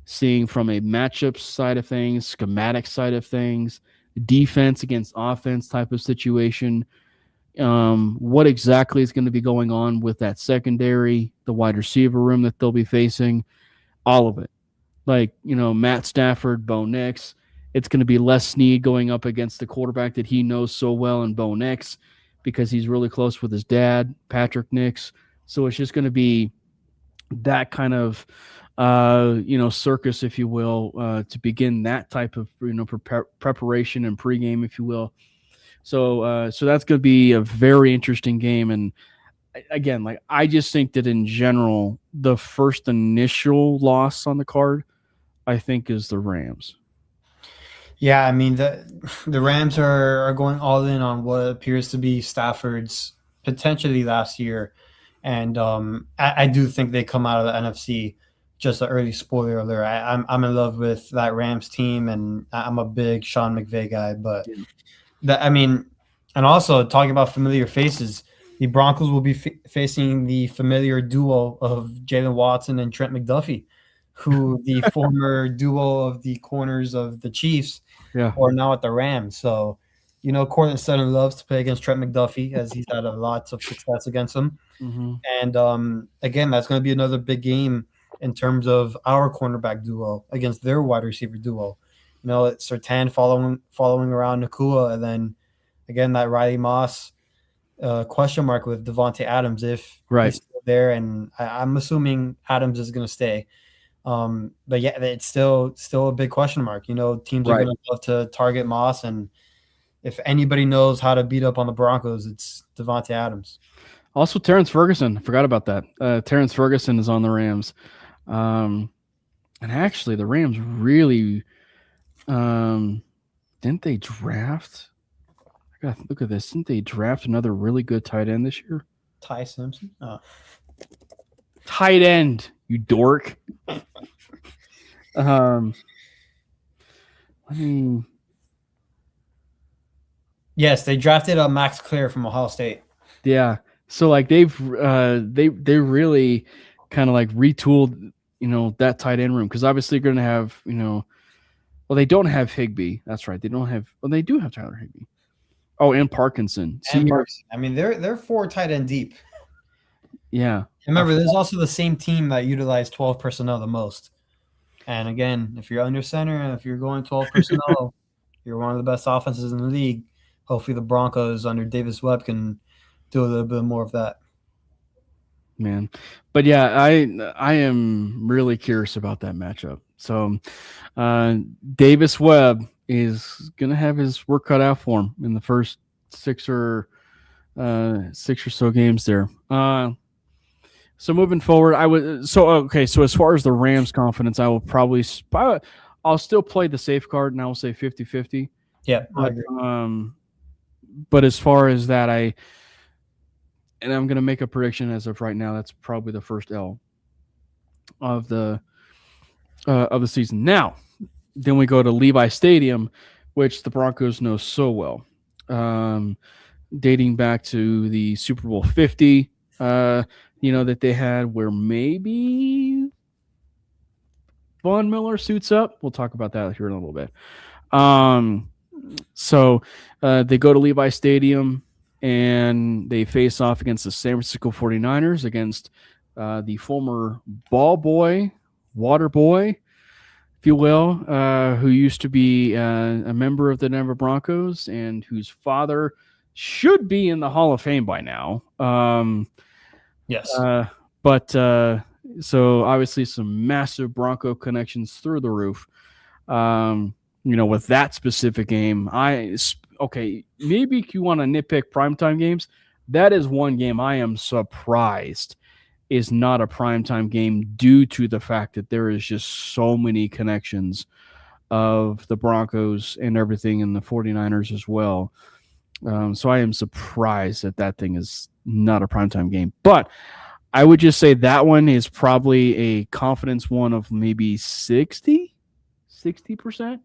seeing from a matchup side of things, schematic side of things, defense against offense type of situation. What exactly is going to be going on with that secondary, the wide receiver room that they'll be facing, all of it. Like, Matt Stafford, Bo Nix. It's going to be Les Snead going up against the quarterback that he knows so well in Bo Nix, because he's really close with his dad, Patrick Nix. So it's just going to be that kind of, circus, if you will, to begin that type of, preparation and pregame, if you will. So that's going to be a very interesting game. And again, like, I just think that in general, the first initial loss on the card, I think, is the Rams. Yeah, I mean, the Rams are going all in on what appears to be Stafford's potentially last year. And I do think they come out of the NFC. Just an early spoiler alert. I'm in love with that Rams team, and I'm a big Sean McVay guy. But and also talking about familiar faces, the Broncos will be facing the familiar duo of Jalen Watson and Trent McDuffie, who the former duo of the corners of the Chiefs are now at the Rams. So, Cortland Sutton loves to play against Trent McDuffie, as he's had lots of success against him. Mm-hmm. And again, that's going to be another big game in terms of our cornerback duo against their wide receiver duo. It's Surtain following around Nakua, and then again that Riley Moss question mark with Devontae Adams if he's still there, and I'm assuming Adams is going to stay. But yeah, it's still a big question mark. Teams are going to love to target Moss, and if anybody knows how to beat up on the Broncos, it's Devontae Adams. Also, Terrence Ferguson. I forgot about that. Terrence Ferguson is on the Rams. And actually, the Rams really didn't they draft? I got to look at this. Didn't they draft another really good tight end this year? Ty Simpson? Oh. Tight end, you dork. Yes, they drafted Max Clear from Ohio State. Yeah. So like they really kind of like retooled, that tight end room, because obviously you're going to have, Well, they don't have Higbee. That's right. They don't have. Well, they do have Tyler Higbee. Oh, and Parkinson. And Parks. I mean, they're 4 tight end deep. Yeah. Remember, there's also the same team that utilized 12 personnel the most. And again, if you're under center and if you're going 12 personnel, you're one of the best offenses in the league. Hopefully, the Broncos under Davis Webb can do a little bit more of that. Man, but yeah, I am really curious about that matchup. So, Davis Webb is gonna have his work cut out for him in the first six or so games there. So moving forward, So as far as the Rams' confidence, I will I'll still play the safe card, and I will say 50-50. Yeah, I agree. But as far as that, and I'm going to make a prediction as of right now. That's probably the first L of the season. Now, then we go to Levi Stadium, which the Broncos know so well, dating back to the Super Bowl 50. That they had where maybe Von Miller suits up. We'll talk about that here in a little bit. So they go to Levi Stadium and they face off against the San Francisco 49ers, against the former ball boy, water boy, if you will, who used to be a member of the Denver Broncos and whose father should be in the Hall of Fame by now. Yes. So obviously some massive Bronco connections through the roof. With that specific game, maybe if you want to nitpick primetime games, that is one game I am surprised is not a primetime game due to the fact that there is just so many connections of the Broncos and everything in the 49ers as well. So I am surprised that thing is not a primetime game. But I would just say that one is probably a confidence one of maybe 60%, 65%.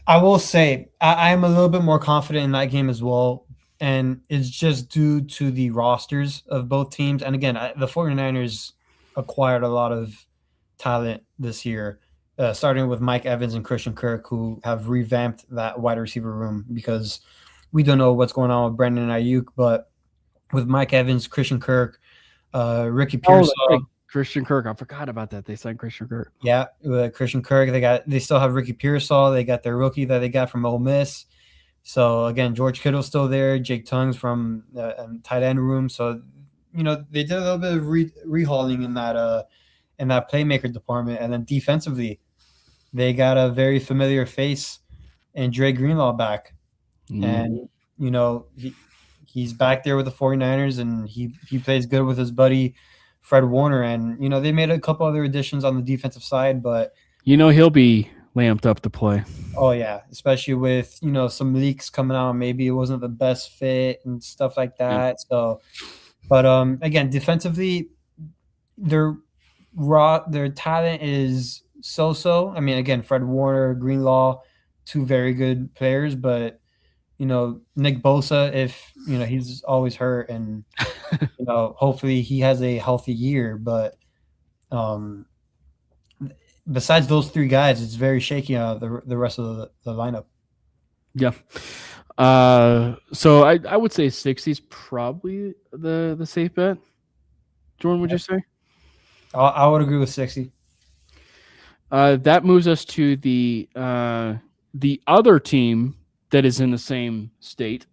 I will say I am a little bit more confident in that game as well. And it's just due to the rosters of both teams. And again, the 49ers acquired a lot of talent this year, starting with Mike Evans and Christian Kirk, who have revamped that wide receiver room because we don't know what's going on with Brandon Ayuk. But with Mike Evans, Christian Kirk, Ricky Pearsall. Christian Kirk, I forgot about that. They signed Christian Kirk. Yeah, Christian Kirk. They still have Ricky Pearsall. They got their rookie that they got from Ole Miss. So again, George Kittle's still there. Jake Tongue's from tight end room. So they did a little bit of rehauling in that playmaker department, and then defensively, they got a very familiar face and Dre Greenlaw back, and he's back there with the 49ers, and he plays good with his buddy Fred Warner, and they made a couple other additions on the defensive side, but he'll be lamped up to play. Oh yeah, especially with some leaks coming out, maybe it wasn't the best fit and stuff like that. Yeah. So, but again, defensively, their talent is so. I mean, again, Fred Warner, Greenlaw, two very good players, but Nick Bosa, if he's always hurt, and hopefully he has a healthy year, but besides those three guys, it's very shaky the rest of the lineup. Yeah. So I would say 60 is probably the safe bet. Jordan, would you say? I would agree with 60. That moves us to the other team that is in the same state,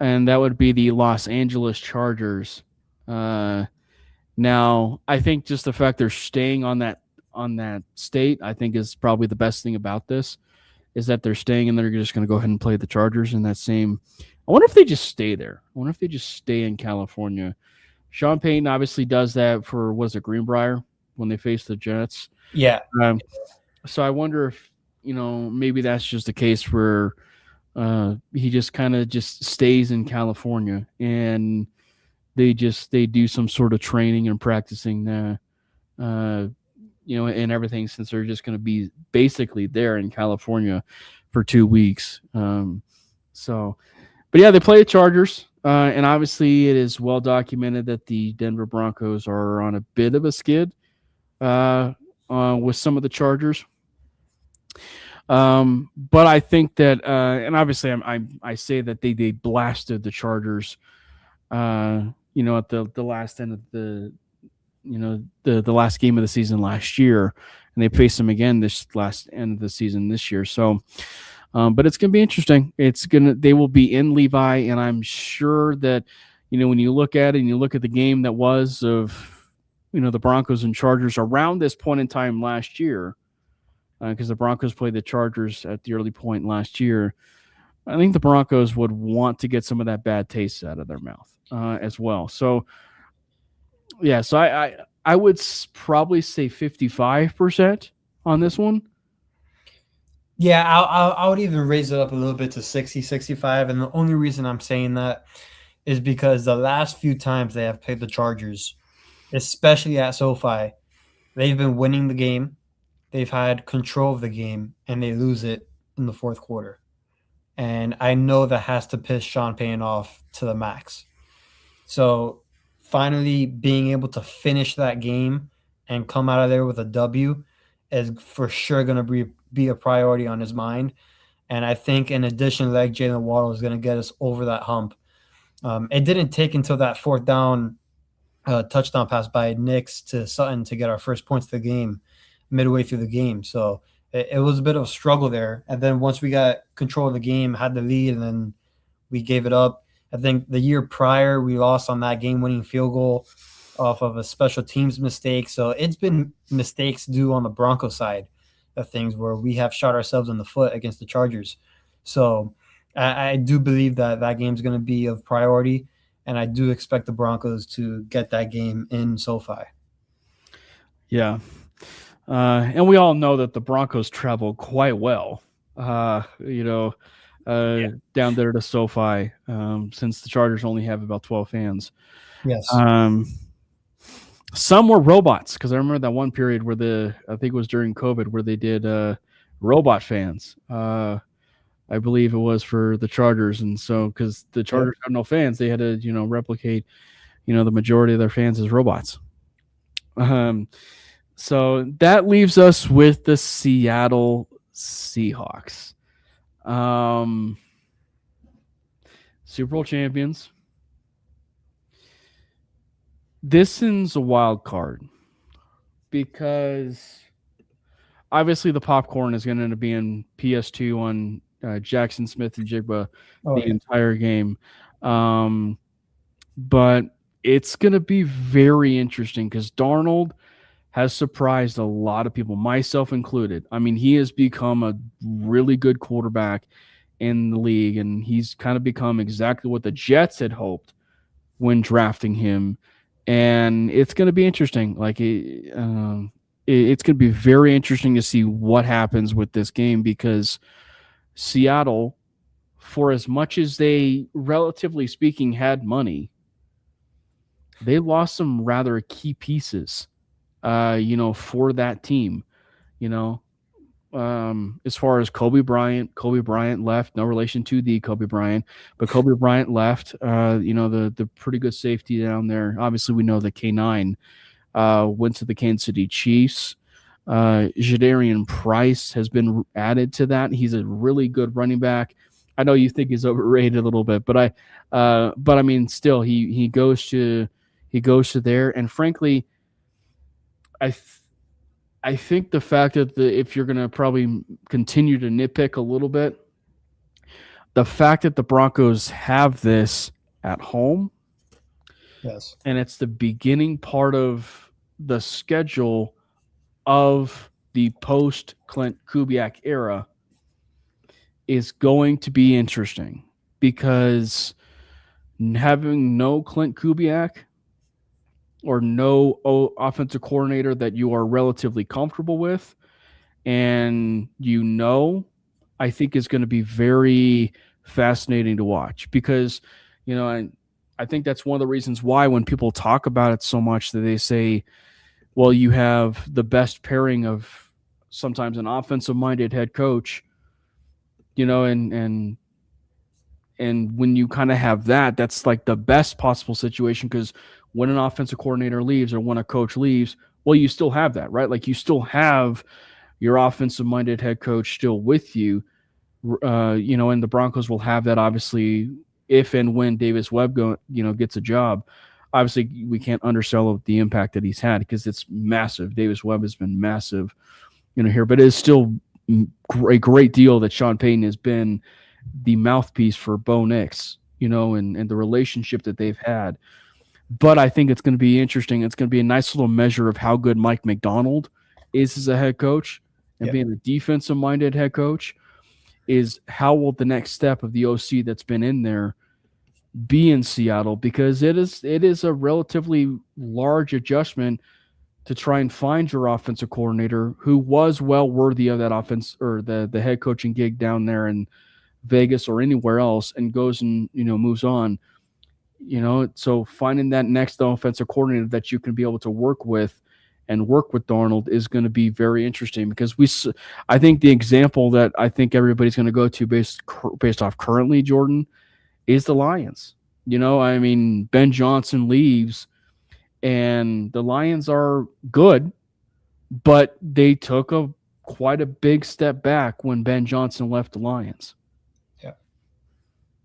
and that would be the Los Angeles Chargers. Now, I think just the fact they're staying on that state, I think is probably the best thing about this, is that they're staying and they're just going to go ahead and play the Chargers in that same. I wonder if they just stay there. I wonder if they just stay in California. Sean Payton obviously does that for, Greenbrier when they face the Jets. Yeah. So I wonder if, maybe that's just a case where he just kind of just stays in California and they do some sort of training and practicing and everything, since they're just going to be basically there in California for 2 weeks. But yeah, they play the Chargers. And obviously it is well documented that the Denver Broncos are on a bit of a skid with some of the Chargers. But I think that, and obviously I say that they blasted the Chargers, at the last end of the last game of the season last year, and they faced them again this last end of the season this year. So, but it's going to be interesting. They will be in Levi, and I'm sure that, when you look at it and you look at the game that was of, the Broncos and Chargers around this point in time last year, because the Broncos played the Chargers at the early point last year. I think the Broncos would want to get some of that bad taste out of their mouth as well. So, yeah, so I would probably say 55% on this one. Yeah, I would even raise it up a little bit to 60, 65. And the only reason I'm saying that is because the last few times they have played the Chargers, especially at SoFi, they've been winning the game. They've had control of the game, and they lose it in the fourth quarter. And I know that has to piss Sean Payton off to the max. So finally being able to finish that game and come out of there with a W is for sure going to be a priority on his mind. And I think in addition, like Jalen Waddle is going to get us over that hump. It didn't take until that fourth down touchdown pass by Nix to Sutton to get our first points of the game midway through the game. So it was a bit of a struggle there. And then once we got control of the game, had the lead, and then we gave it up. I think the year prior, we lost on that game-winning field goal off of a special teams mistake. So it's been mistakes due on the Broncos side of things where we have shot ourselves in the foot against the Chargers. So I do believe that game is going to be of priority, and I do expect the Broncos to get that game in SoFi. Yeah. And we all know that the Broncos travel quite well, down there to SoFi, since the Chargers only have about 12 fans. Yes. Some were robots, because I remember that one period where I think it was during COVID, where they did robot fans. I believe it was for the Chargers. And so, because the Chargers have no fans, they had to, replicate, the majority of their fans as robots. So that leaves us with the Seattle Seahawks. Super Bowl champions. This is a wild card because obviously the popcorn is going to end up being PS2 on Jackson Smith and Jigba entire game. But it's going to be very interesting because Darnold has surprised a lot of people, myself included. I mean, he has become a really good quarterback in the league, and he's kind of become exactly what the Jets had hoped when drafting him. And it's going to be interesting. Like, it's going to be very interesting to see what happens with this game, because Seattle, for as much as they, relatively speaking, had money, they lost some rather key pieces, for that team. As far as Kobe Bryant left, no relation to the Kobe Bryant, but Kobe Bryant left, the pretty good safety down there. Obviously, we know that K9 went to the Kansas City Chiefs. Jadarian Price has been added to that. He's a really good running back. I know you think he's overrated a little bit, but I mean, still, he goes to there, and frankly, I think the fact that if you're going to probably continue to nitpick a little bit, the fact that the Broncos have this at home, yes, and it's the beginning part of the schedule of the post-Clint Kubiak era, is going to be interesting, because having no Clint Kubiak or no offensive coordinator that you are relatively comfortable with, and I think is going to be very fascinating to watch, because, I think that's one of the reasons why when people talk about it so much, that they say, well, you have the best pairing of sometimes an offensive-minded head coach, and when you kind of have that, that's like the best possible situation, because when an offensive coordinator leaves or when a coach leaves, Well, you still have that, right? Like you still have your offensive-minded head coach still with you, and the Broncos will have that obviously if and when Davis Webb gets a job. Obviously, we can't undersell the impact that he's had because it's massive. Davis Webb has been massive, here, but it is still a great deal that Sean Payton has been the mouthpiece for Bo Nix, and the relationship that they've had. But I think it's going to be interesting. It's going to be a nice little measure of how good Mike McDonald is as a head coach and being a defensive-minded head coach. Is how will the next step of the OC that's been in there be in Seattle, because it is a relatively large adjustment to try and find your offensive coordinator who was well worthy of that offense or the head coaching gig down there in Vegas or anywhere else, and goes and moves on. So finding that next offensive coordinator that you can be able to work with and work with Darnold is going to be very interesting, because I think the example that I think everybody's going to go to based off currently, Jordan, is the Lions. Ben Johnson leaves and the Lions are good, but they took quite a big step back when Ben Johnson left the Lions. Yeah.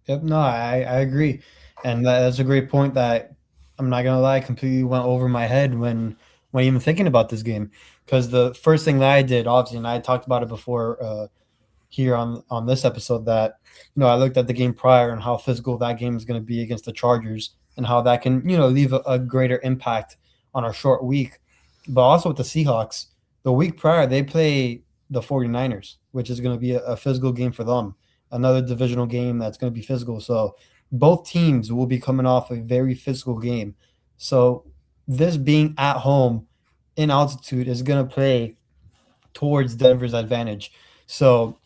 Yep. No, I agree. And that's a great point that, I'm not going to lie, completely went over my head when even thinking about this game. Because the first thing that I did, obviously, and I talked about it before here on this episode, that I looked at the game prior and how physical that game is going to be against the Chargers, and how that can leave a greater impact on our short week. But also with the Seahawks, the week prior they play the 49ers, which is going to be a physical game for them, another divisional game that's going to be physical. So both teams will be coming off a very physical game. So this being at home in altitude is going to play towards Denver's advantage. So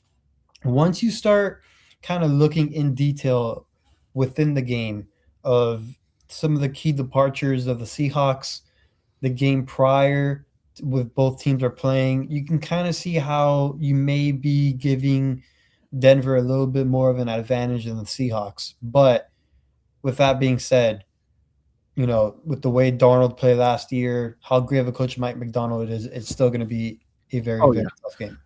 once you start kind of looking in detail within the game of some of the key departures of the Seahawks, the game prior with both teams are playing, you can kind of see how you may be giving Denver a little bit more of an advantage than the Seahawks. But with that being said, with the way Darnold played last year, how great of a coach Mike McDonald is, it's still going to be a very tough game.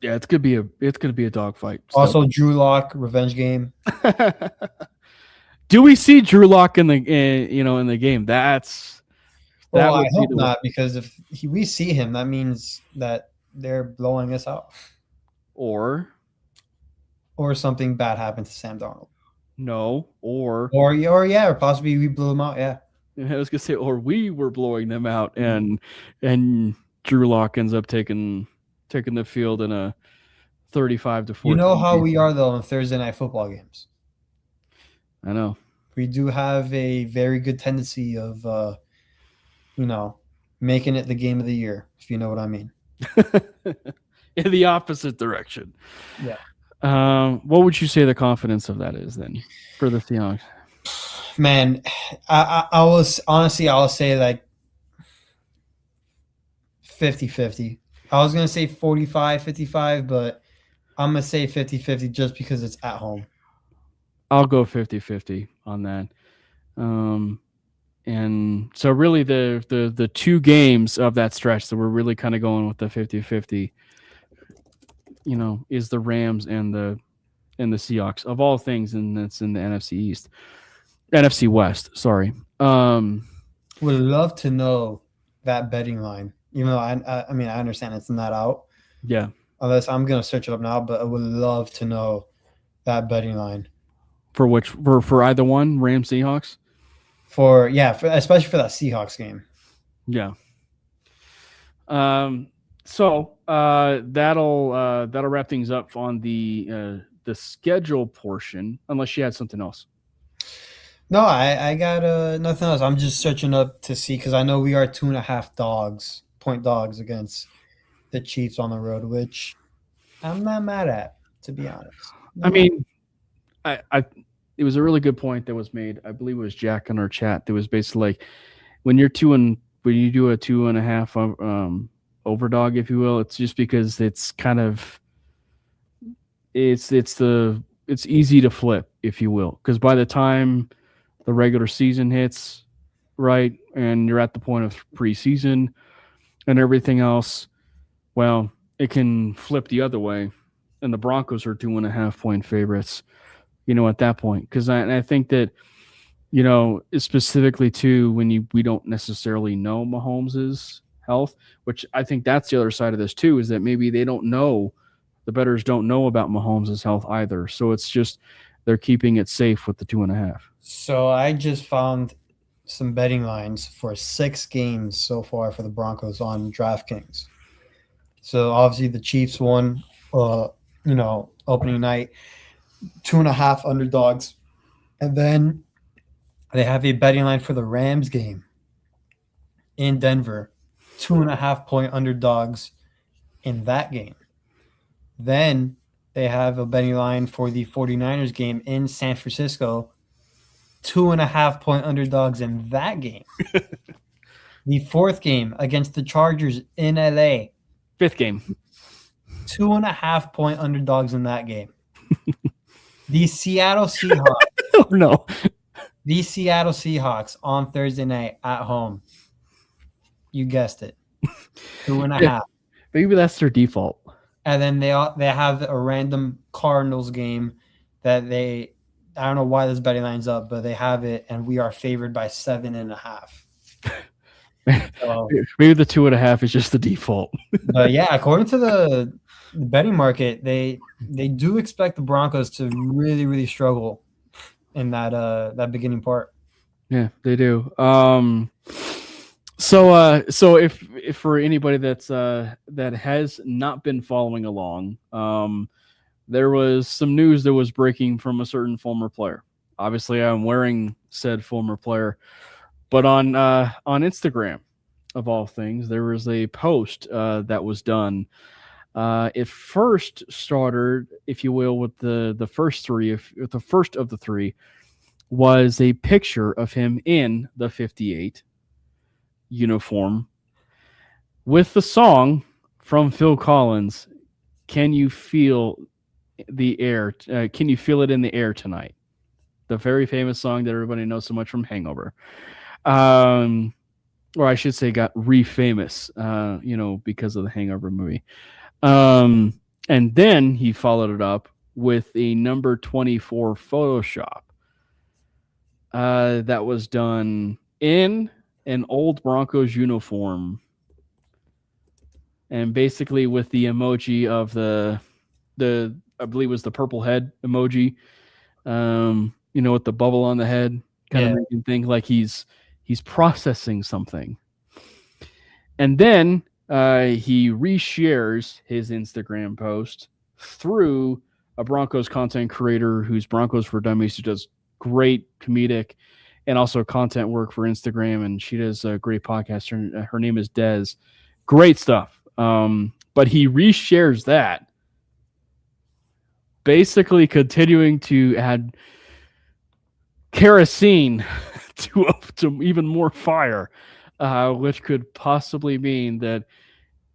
Yeah, it's gonna be a dogfight. Also, Drew Lock revenge game. Do we see Drew Lock in the game? I hope not, because if we see him, that means that they're blowing us out, or something bad happened to Sam Darnold. No, or possibly we blew them out. Yeah, I was gonna say, or we were blowing them out, and Drew Lock ends up taking the field in a 35-14. You know how we are though in Thursday night football games. I know we do have a very good tendency of, making it the game of the year, if you know what I mean. In the opposite direction. Yeah. What would you say the confidence of that is then for the Seahawks? Man, I will say like 50-50. I was going to say 45-55, but I'm going to say 50-50 just because it's at home. I'll go 50-50 on that. And so really the two games of that stretch that we're really kind of going with the 50-50, is the Rams and the Seahawks of all things, and that's in the NFC West. Sorry. Would love to know that betting line, even though I understand it's not out. Yeah. Unless I'm gonna search it up now, but I would love to know that betting line. For which for either one, Rams, Seahawks? Especially for that Seahawks game. Yeah. So that'll wrap things up on the schedule portion, unless you had something else. No, I got nothing else. I'm just searching up to see, because I know we are 2.5 point dogs against the Chiefs on the road, which I'm not mad at, to be honest. I mean, it was a really good point that was made. I believe it was Jack in our chat. That was basically like, when you do a 2.5 overdog, if you will, it's just because it's kind of it's easy to flip, if you will, because by the time the regular season hits, right? And you're at the point of preseason and everything else. Well, it can flip the other way, and the Broncos are 2.5-point favorites. At that point, because I think that specifically too when we don't necessarily know Mahomes's health, which I think that's the other side of this too, is that maybe they don't know, the bettors don't know about Mahomes's health either. So it's just they're keeping it safe with the 2.5. So I just found some betting lines for 6 games so far for the Broncos on DraftKings. So obviously the Chiefs won, opening night, 2.5 underdogs. And then they have a betting line for the Rams game in Denver, 2.5-point underdogs in that game. Then they have a betting line for the 49ers game in San Francisco, 2.5-point underdogs in that game. The 4th game against the Chargers in LA. 5th game. 2.5-point underdogs in that game. The Seattle Seahawks. Oh, no. The Seattle Seahawks on Thursday night at home. You guessed it. 2.5. Yeah, maybe that's their default. And then they have a random Cardinals game that I don't know why this betting line's up, but they have it, and we are favored by 7.5. So, maybe the 2.5 is just the default. But yeah, according to the betting market, they do expect the Broncos to really, really struggle in that beginning part. Yeah, they do. So if for anybody that has not been following along, there was some news that was breaking from a certain former player. Obviously, I'm wearing said former player, but on Instagram, of all things, there was a post that was done. It first started, if you will, with the first three. If the first of the three was a picture of him in the 58 uniform with the song from Phil Collins, "Can You Feel the Air? Can You Feel It in the Air Tonight?" The very famous song that everybody knows so much from Hangover. Or I should say got re-famous, because of the Hangover movie. And then he followed it up with a number 24 Photoshop that was done in an old Broncos uniform, and basically with the emoji of the I believe it was the purple head emoji, with the bubble on the head, kind of making think like he's processing something. And then he reshares his Instagram post through a Broncos content creator who's Broncos for Dummies, who does great comedic and also content work for Instagram, and she does a great podcast. Her name is Des. Great stuff. But he reshares that, basically continuing to add kerosene to even more fire, which could possibly mean that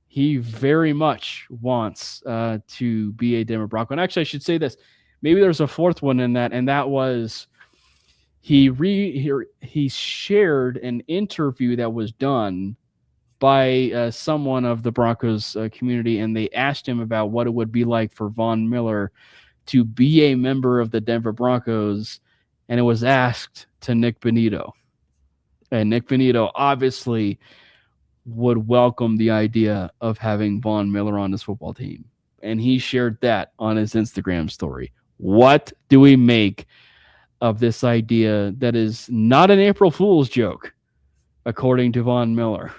he very much wants to be a Denver Bronco. And actually, I should say this. Maybe there's a fourth one in that, and that was he shared an interview that was done by someone of the Broncos community, and they asked him about what it would be like for Von Miller to be a member of the Denver Broncos, and it was asked to Nick Benito. And Nick Benito obviously would welcome the idea of having Von Miller on his football team. And he shared that on his Instagram story. What do we make of this idea that is not an April Fool's joke, according to Von Miller?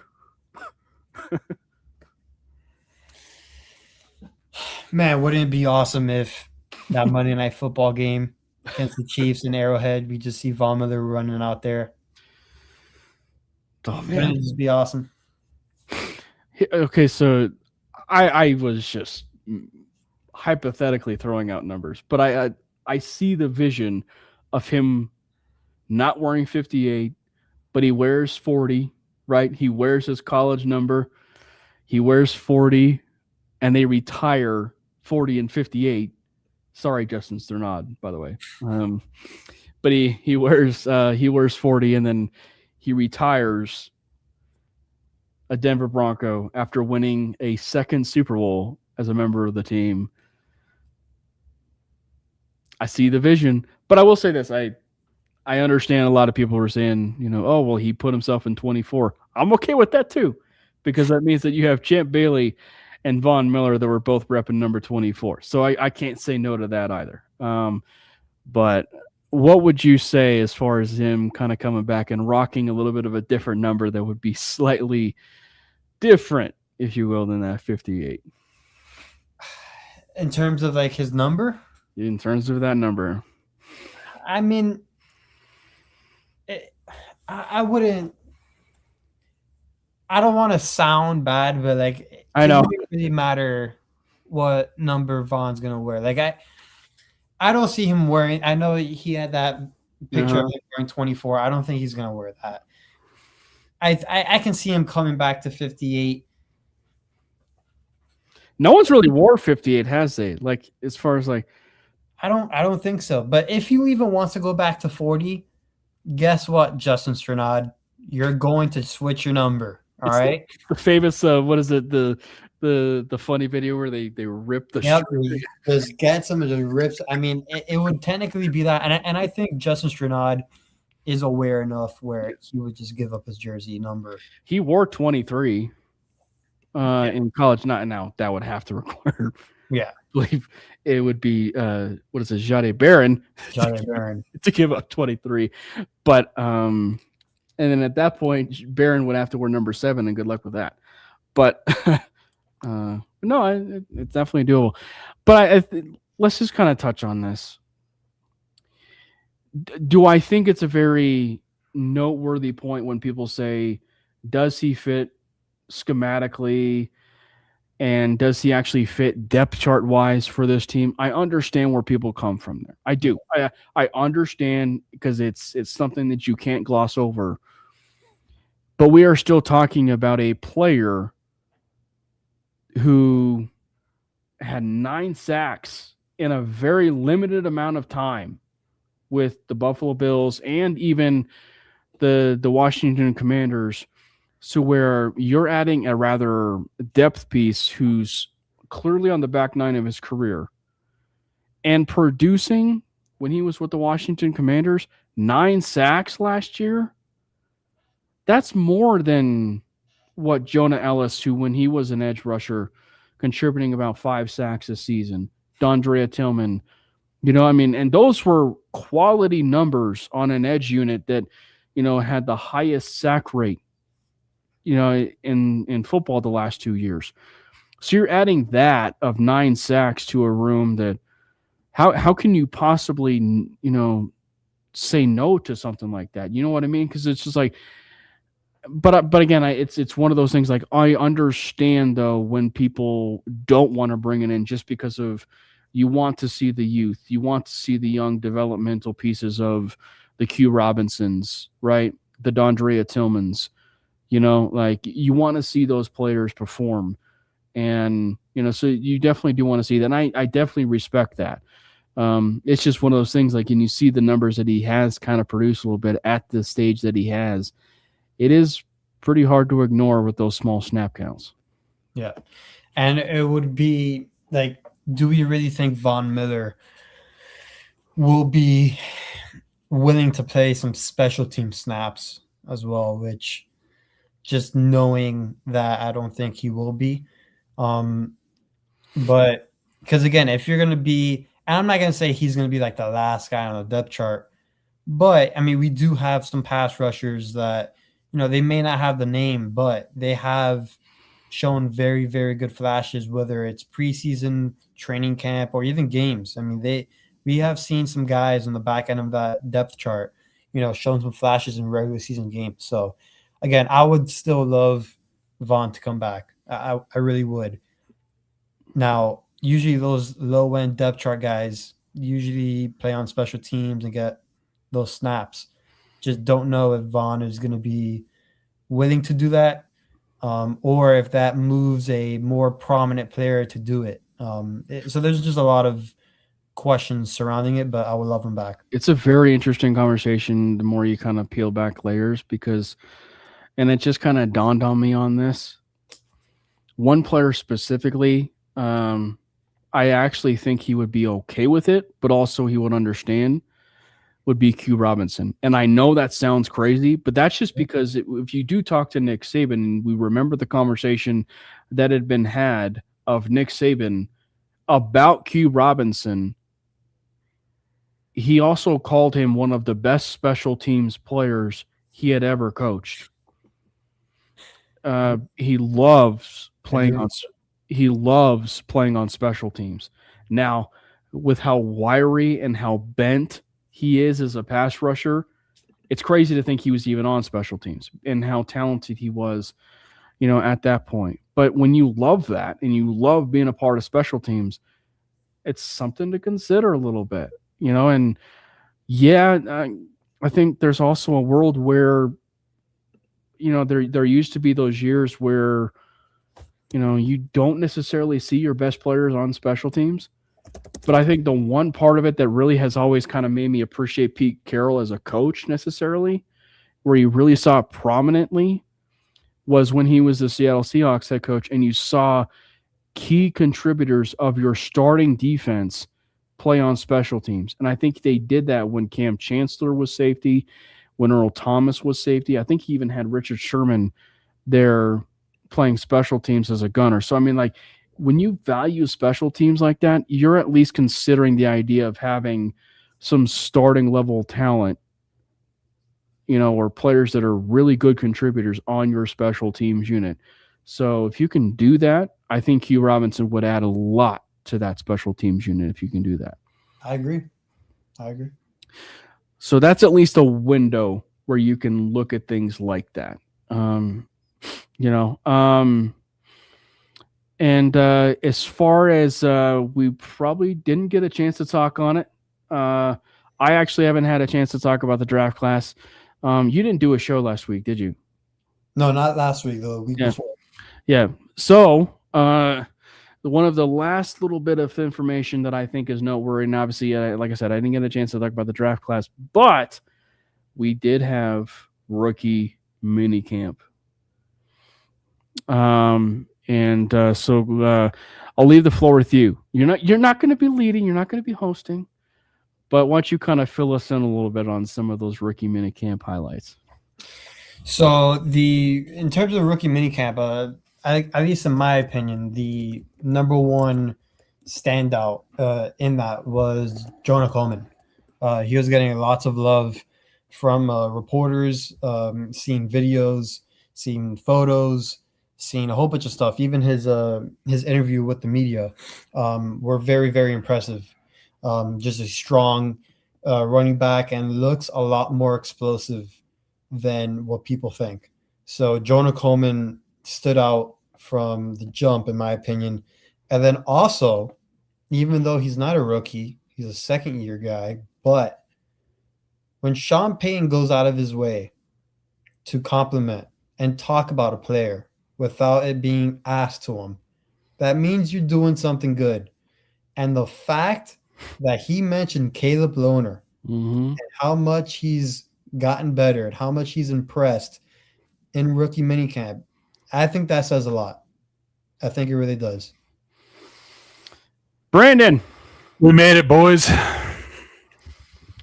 Man, wouldn't it be awesome if that Monday Night Football game against the Chiefs in Arrowhead, we just see Von Miller running out there? Oh, man. Wouldn't it just be awesome? Okay, so I was just hypothetically throwing out numbers, but I see the vision of him not wearing 58, but he wears 40, right? He wears his college number. He wears 40, and they retire 40 and 58. Sorry, Justin Sternad, by the way. But he wears 40, and then he retires a Denver Bronco after winning a second Super Bowl as a member of the team. I see the vision, but I will say this: I understand a lot of people were saying, oh well, he put himself in 24. I'm okay with that too, because that means that you have Champ Bailey and Von Miller that were both repping number 24. So I can't say no to that either. But what would you say as far as him kind of coming back and rocking a little bit of a different number that would be slightly different, if you will, than that 58? In terms of like his number? In terms of that number. I mean, I wouldn't. I don't want to sound bad, but like I know it doesn't really matter what number Von's gonna wear. Like I don't see him wearing. I know he had that picture of him wearing 24. I don't think he's gonna wear that. I can see him coming back to 58. No one's really wore 58, has they? Like as far as like, I don't think so. But if he even wants to go back to 40, guess what, Justin Strnad? You're going to switch your number. All right. The famous what is it? The funny video where they rip the shirt. Just get some of the rips. I mean, it would technically be that, and I think Justin Strnad is aware enough where he would just give up his jersey number. He wore 23 in college. Not now. That would have to require. Yeah, I believe it would be what is it, Jade Barron to give up 23, but and then at that point, Barron would have to wear number 7, and good luck with that. But no, it's definitely doable. But let's just kind of touch on this. Do I think it's a very noteworthy point when people say, does he fit schematically? And does he actually fit depth chart wise for this team? I understand where people come from there. I do. I understand, because it's something that you can't gloss over. But we are still talking about a player who had 9 sacks in a very limited amount of time with the Buffalo Bills and even the Washington Commanders. So where you're adding a rather depth piece who's clearly on the back 9 of his career and producing, when he was with the Washington Commanders, 9 sacks last year. That's more than what Jonah Ellis, who when he was an edge rusher, contributing about 5 sacks a season, Dondrea Tillman, and those were quality numbers on an edge unit that, had the highest sack rate, in football the last 2 years. So you're adding that of 9 sacks to a room that how can you possibly, say no to something like that? You know what I mean? Because it's just like, but again, it's one of those things. Like, I understand though when people don't want to bring it in just because of, you want to see the youth, you want to see the young developmental pieces of the Q Robinsons, right? The Dondrea Tillmans. Like, you want to see those players perform. And, so you definitely do want to see that. And I definitely respect that. It's just one of those things, like, and you see the numbers that he has kind of produced a little bit at the stage that he has. It is pretty hard to ignore with those small snap counts. Yeah. And it would be like, do we really think Von Miller will be willing to play some special team snaps as well, which, just knowing that, I don't think he will be. But because again, if you're going to be, and I'm not going to say he's going to be like the last guy on the depth chart, but I mean, we do have some pass rushers that, they may not have the name, but they have shown very, very good flashes, whether it's preseason, training camp, or even games. I mean, we have seen some guys on the back end of that depth chart, showing some flashes in regular season games. So again, I would still love Von to come back. I really would. Now, usually those low-end depth chart guys usually play on special teams and get those snaps. Just don't know if Von is going to be willing to do that, or if that moves a more prominent player to do it. So there's just a lot of questions surrounding it, but I would love him back. It's a very interesting conversation the more you kind of peel back layers because, and it just kind of dawned on me on this. One player specifically, I actually think he would be okay with it, but also he would understand, would be Q Robinson. And I know that sounds crazy, but that's just because if you do talk to Nick Saban, and we remember the conversation that had been had of Nick Saban about Q Robinson, he also called him one of the best special teams players he had ever coached. He loves playing on special teams. Now, with how wiry and how bent he is as a pass rusher, it's crazy to think he was even on special teams and how talented he was, at that point. But when you love that and you love being a part of special teams, it's something to consider a little bit, and I think there's also a world where, there used to be those years where, you don't necessarily see your best players on special teams. But I think the one part of it that really has always kind of made me appreciate Pete Carroll as a coach necessarily, where you really saw it prominently, was when he was the Seattle Seahawks head coach and you saw key contributors of your starting defense play on special teams. And I think they did that when Cam Chancellor was safety, when Earl Thomas was safety. I think he even had Richard Sherman there playing special teams as a gunner. So, I mean, like, when you value special teams like that, you're at least considering the idea of having some starting level talent, or players that are really good contributors on your special teams unit. So if you can do that, I think Q Robinson would add a lot to that special teams unit if you can do that. I agree. So that's at least a window where you can look at things like that. And as far as we probably didn't get a chance to talk on it, I actually haven't had a chance to talk about the draft class. You didn't do a show last week, did you? No, not last week, though. The week before. Yeah. So one of the last little bit of information that I think is noteworthy, and obviously, like I said, I didn't get a chance to talk about the draft class, but we did have rookie mini camp. So I'll leave the floor with you. You're not going to be leading. You're not going to be hosting. But why don't you kind of fill us in a little bit on some of those rookie minicamp highlights? So in terms of rookie minicamp, at least in my opinion, the number one standout in that was Jonah Coleman. He was getting lots of love from reporters, seeing videos, seeing photos, seeing a whole bunch of stuff. Even his interview with the media were very, very impressive. Just a strong running back and looks a lot more explosive than what people think. So Jonah Coleman stood out from the jump, in my opinion. And then also, even though he's not a rookie, he's a second-year guy, but when Sean Payton goes out of his way to compliment and talk about a player without it being asked to him, that means you're doing something good. And the fact that he mentioned Caleb Lohner and how much he's gotten better and how much he's impressed in rookie minicamp, I think that says a lot. I think it really does. Brandon. We made it, boys.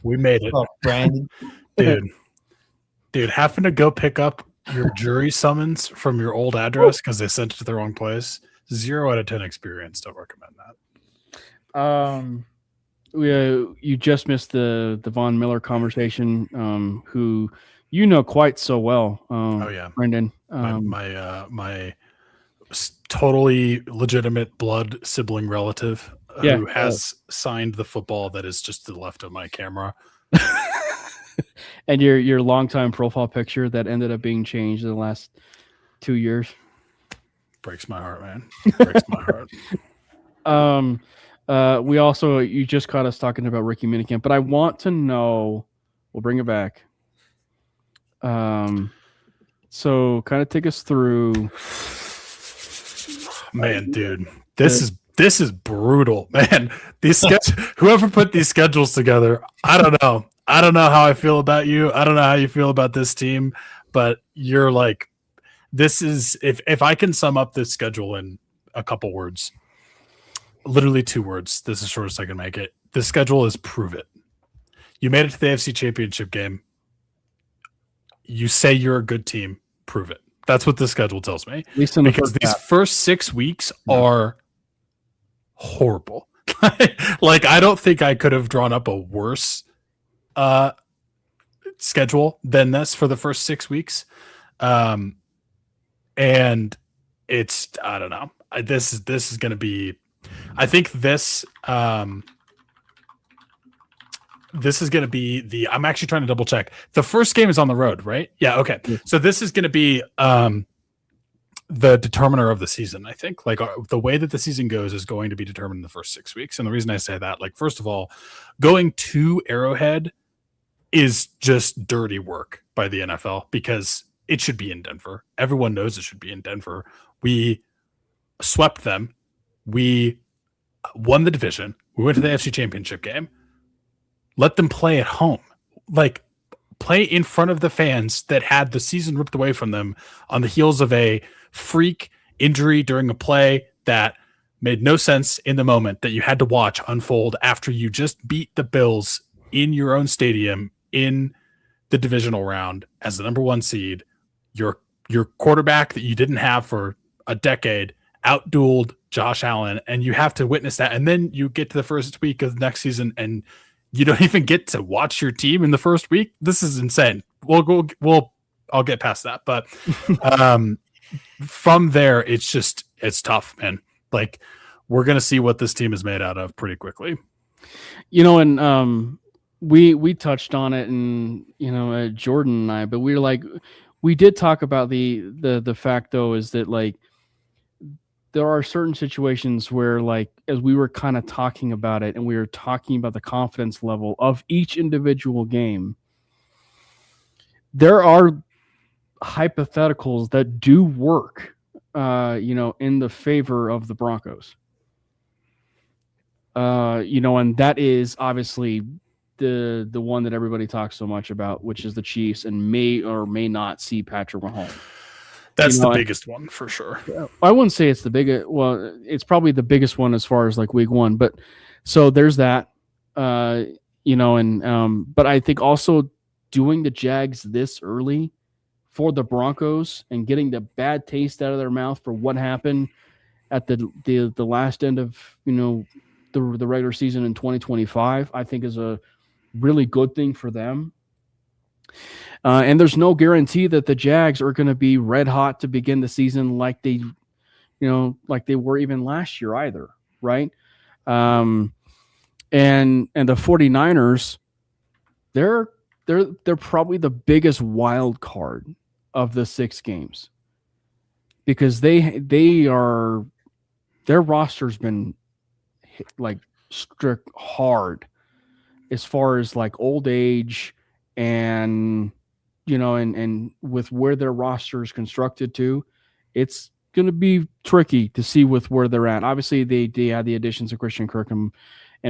We made it. Oh, Brandon. Dude, having to go pick up your jury summons from your old address because they sent it to the wrong place. 0 out of 10 experience. Don't recommend that. You just missed the Von Miller conversation, who quite so well. Oh yeah, Brendan. My totally legitimate blood sibling relative who has signed the football that is just to the left of my camera. And your longtime profile picture that ended up being changed in the last 2 years. Breaks my heart, man. Breaks my heart. You just caught us talking about rookie minicamp, but I want to know, we'll bring it back. So kind of take us through. Man, dude, this This is brutal, man. Whoever put these schedules together, I don't know. I don't know how I feel about you. I don't know how you feel about this team, but you're like, this is if I can sum up this schedule in a couple words, literally 2 words. This is the shortest I can make it. This schedule is prove it. You made it to the AFC Championship game. You say you're a good team. Prove it. That's what the schedule tells me. Because these first 6 weeks are horrible. Like, I don't think I could have drawn up a worse schedule than this for the first 6 weeks. And it's, I don't know. This is going to be, I think this is going to be I'm actually trying to double check. The first game is on the road, right? Yeah. Okay. Yeah. So this is going to be the determiner of the season. I think like the way that the season goes is going to be determined in the first 6 weeks. And the reason I say that, like, first of all, going to Arrowhead is just dirty work by the NFL because it should be in Denver. Everyone knows it should be in Denver. We swept them. We won the division. We went to the AFC Championship game. Let them play at home. Like, play in front of the fans that had the season ripped away from them on the heels of a freak injury during a play that made no sense in the moment that you had to watch unfold after you just beat the Bills in your own stadium in the divisional round as the number 1 seed. Your quarterback that you didn't have for a decade outdueled Josh Allen, and you have to witness that. And then you get to the first week of the next season and you don't even get to watch your team in the first week. This is insane. I'll get past that. But from there, it's tough, man. Like, we're going to see what this team is made out of pretty quickly. And we touched on it, and Jordan and I, but we did talk about the fact though is that, like, there are certain situations where, like, as we were kind of talking about it and we were talking about the confidence level of each individual game, there are hypotheticals that do work, in the favor of the Broncos. And that is obviously the one that everybody talks so much about, which is the Chiefs, and may or may not see Patrick Mahomes. That's the biggest one for sure. I wouldn't say it's the biggest. Well, it's probably the biggest one as far as like week 1. But so there's that, but I think also doing the Jags this early for the Broncos and getting the bad taste out of their mouth for what happened at the last end of, the regular season in 2025, I think is a really good thing for them. And there's no guarantee that the Jags are going to be red hot to begin the season like they were even last year either, right? And the 49ers, they're probably the biggest wild card of the 6 games because their roster's been like strict hard as far as like old age and and with where their roster is constructed to, it's going to be tricky to see with where they're at. Obviously, they had the additions of Christian Kirk and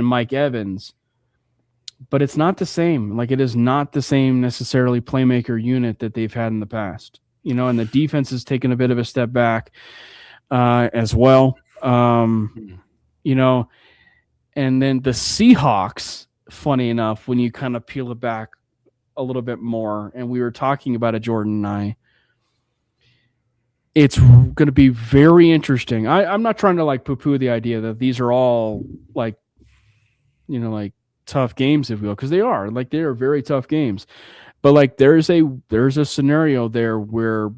Mike Evans, but it's not the same. Like, it is not the same necessarily playmaker unit that they've had in the past. And the defense has taken a bit of a step back as well. And then the Seahawks, funny enough, when you kind of peel it back a little bit more, and we were talking about it, Jordan and I, it's going to be very interesting. I'm not trying to like poo-poo the idea that these are all like, like tough games, if you will, because they are very tough games. But like there's a scenario there where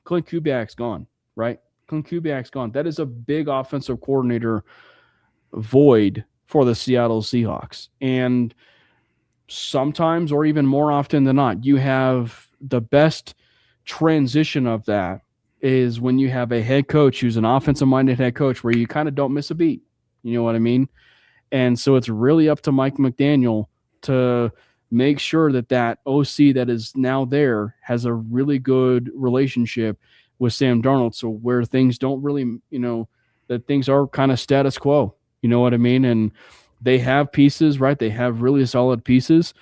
Clint Kubiak's gone, right? Clint Kubiak's gone. That is a big offensive coordinator void for the Seattle Seahawks. And sometimes, or even more often than not, you have the best transition of that is when you have a head coach who's an offensive-minded head coach where you kind of don't miss a beat. You know what I mean? And so it's really up to Mike McDaniel to make sure that OC that is now there has a really good relationship with Sam Darnold. So where things don't really, that things are kind of status quo. You know what I mean? And they have pieces, right? They have really solid pieces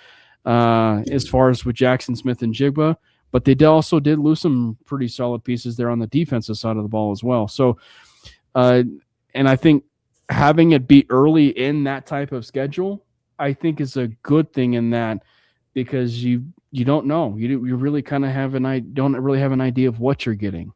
as far as with Jackson Smith and Jigba, but they also did lose some pretty solid pieces there on the defensive side of the ball as well. So, and I think having it be early in that type of schedule, I think is a good thing in that, because you don't know. You really kind of don't really have an idea of what you're getting.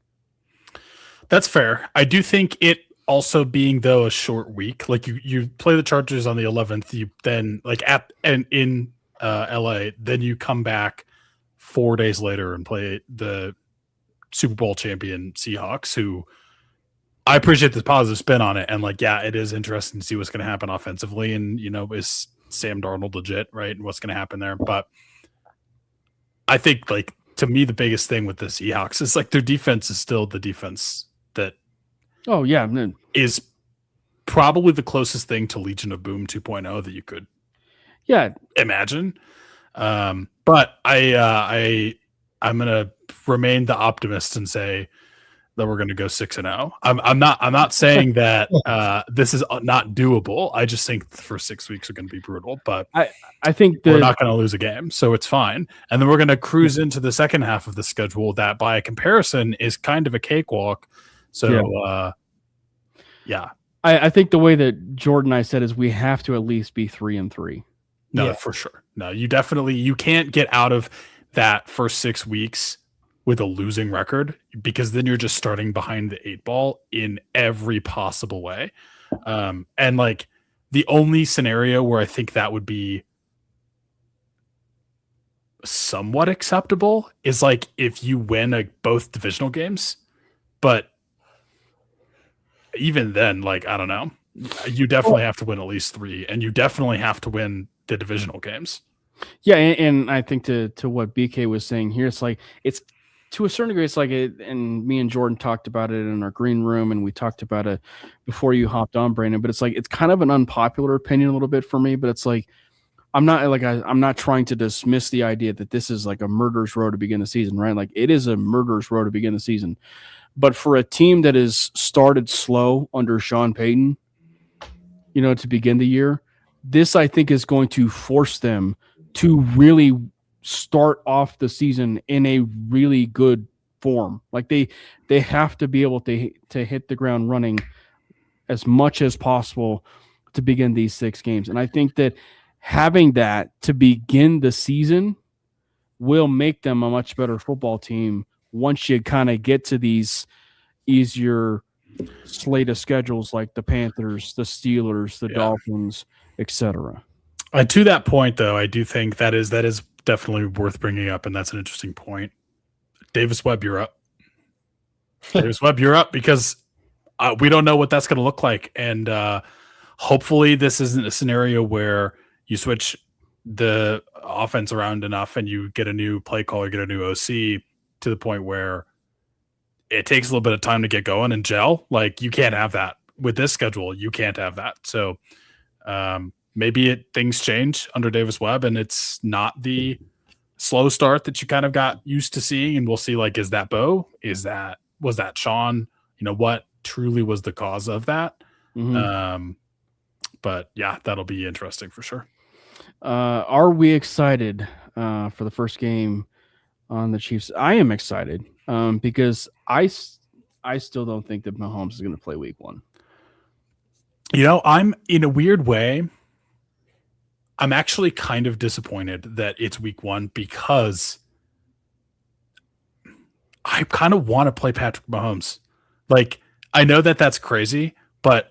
That's fair. I do think it also being, though, a short week, like you play the Chargers on the 11th, you then like in LA, then you come back 4 days later and play the Super Bowl champion Seahawks, who I appreciate the positive spin on it. And like, yeah, it is interesting to see what's going to happen offensively. And, is Sam Darnold legit, right? And what's going to happen there. But I think, like, to me, the biggest thing with the Seahawks is like their defense is still the defense that is probably the closest thing to Legion of Boom 2.0 that you could imagine. But I'm gonna remain the optimist and say that we're gonna go 6-0. I'm not saying that this is not doable. I just think the first 6 weeks are gonna be brutal, but I think we're not gonna lose a game, so it's fine. And then we're gonna cruise into the second half of the schedule that, by comparison, is kind of a cakewalk. So I think the way that Jordan and I said is we have to at least be 3-3. No, for sure. No, you can't get out of that first 6 weeks with a losing record, because then you're just starting behind the 8 ball in every possible way. And like the only scenario where I think that would be somewhat acceptable is like if you win both divisional games, but even then, like, I don't know, you definitely have to win at least 3, and you definitely have to win the divisional games. Yeah, and I think to what BK was saying here, it's like, it's to a certain degree, it's like and me and Jordan talked about it in our green room, and we talked about it before you hopped on, Brandon, but it's like, it's kind of an unpopular opinion a little bit for me, but it's like, I'm not trying to dismiss the idea that this is like a murderer's row to begin the season, right? Like, it is a murderer's row to begin the season. But for a team that is started slow under Sean Payton, to begin the year, this, I think, is going to force them to really start off the season in a really good form. Like they have to be able to hit the ground running as much as possible to begin these 6 games. And I think that having that to begin the season will make them a much better football team once you kind of get to these easier slate of schedules like the Panthers, the Steelers, the Dolphins, etc. To that point, though, I do think that is definitely worth bringing up, and that's an interesting point. Davis Webb, you're up. Davis Webb, you're up, because we don't know what that's going to look like, and hopefully this isn't a scenario where you switch the offense around enough and you get a new play caller, get a new OC, to the point where it takes a little bit of time to get going and gel. Like, you can't have that with this schedule. You can't have that. So maybe things change under Davis Webb, and it's not the slow start that you kind of got used to seeing. And we'll see, like, is that Bo? Was that Sean? What truly was the cause of that? Mm-hmm. But yeah, that'll be interesting for sure. Are we excited for the first game on the Chiefs? I am excited because I still don't think that Mahomes is going to play week 1. I'm, in a weird way, I'm actually kind of disappointed that it's week 1, because I kind of want to play Patrick Mahomes. Like, I know that that's crazy, but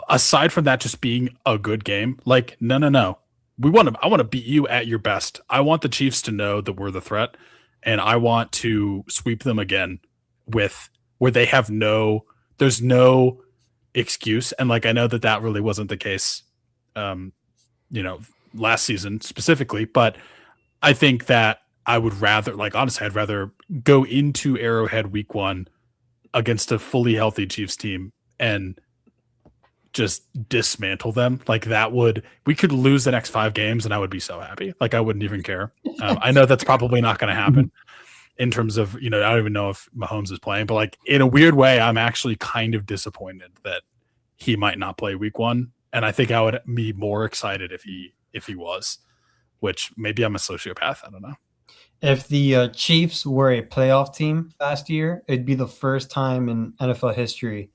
aside from that just being a good game, like, no. I want to beat you at your best. I want the Chiefs to know that we're the threat, and I want to sweep them again where they have there's no excuse. And like, I know that really wasn't the case, last season specifically, but I think that I would rather, like, honestly, I'd rather go into Arrowhead week 1 against a fully healthy Chiefs team and just dismantle them. Like, we could lose the next 5 games and I would be so happy. Like, I wouldn't even care. I know that's probably not going to happen. in terms of, I don't even know if Mahomes is playing, but like in a weird way, I'm actually kind of disappointed that he might not play week 1. And I think I would be more excited if he was, which maybe I'm a sociopath. I don't know. If the Chiefs were a playoff team last year, it'd be the first time in NFL history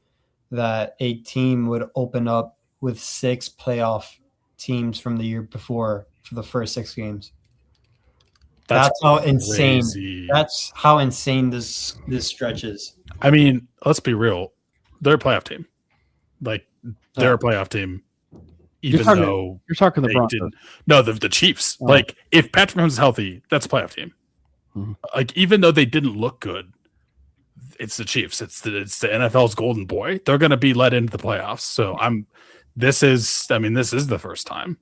that a team would open up with 6 playoff teams from the year before for the first 6 games. That's how insane. That's how insane this stretch is. I mean, let's be real. They're a playoff team. Like they're a playoff team. Even though you're talking the Broncos. No, the Chiefs. Oh. Like if Patrick Mahomes is healthy, that's a playoff team. Mm-hmm. Like even though they didn't look good, it's the Chiefs. It's the NFL's golden boy. They're going to be let into the playoffs. So this is the first time.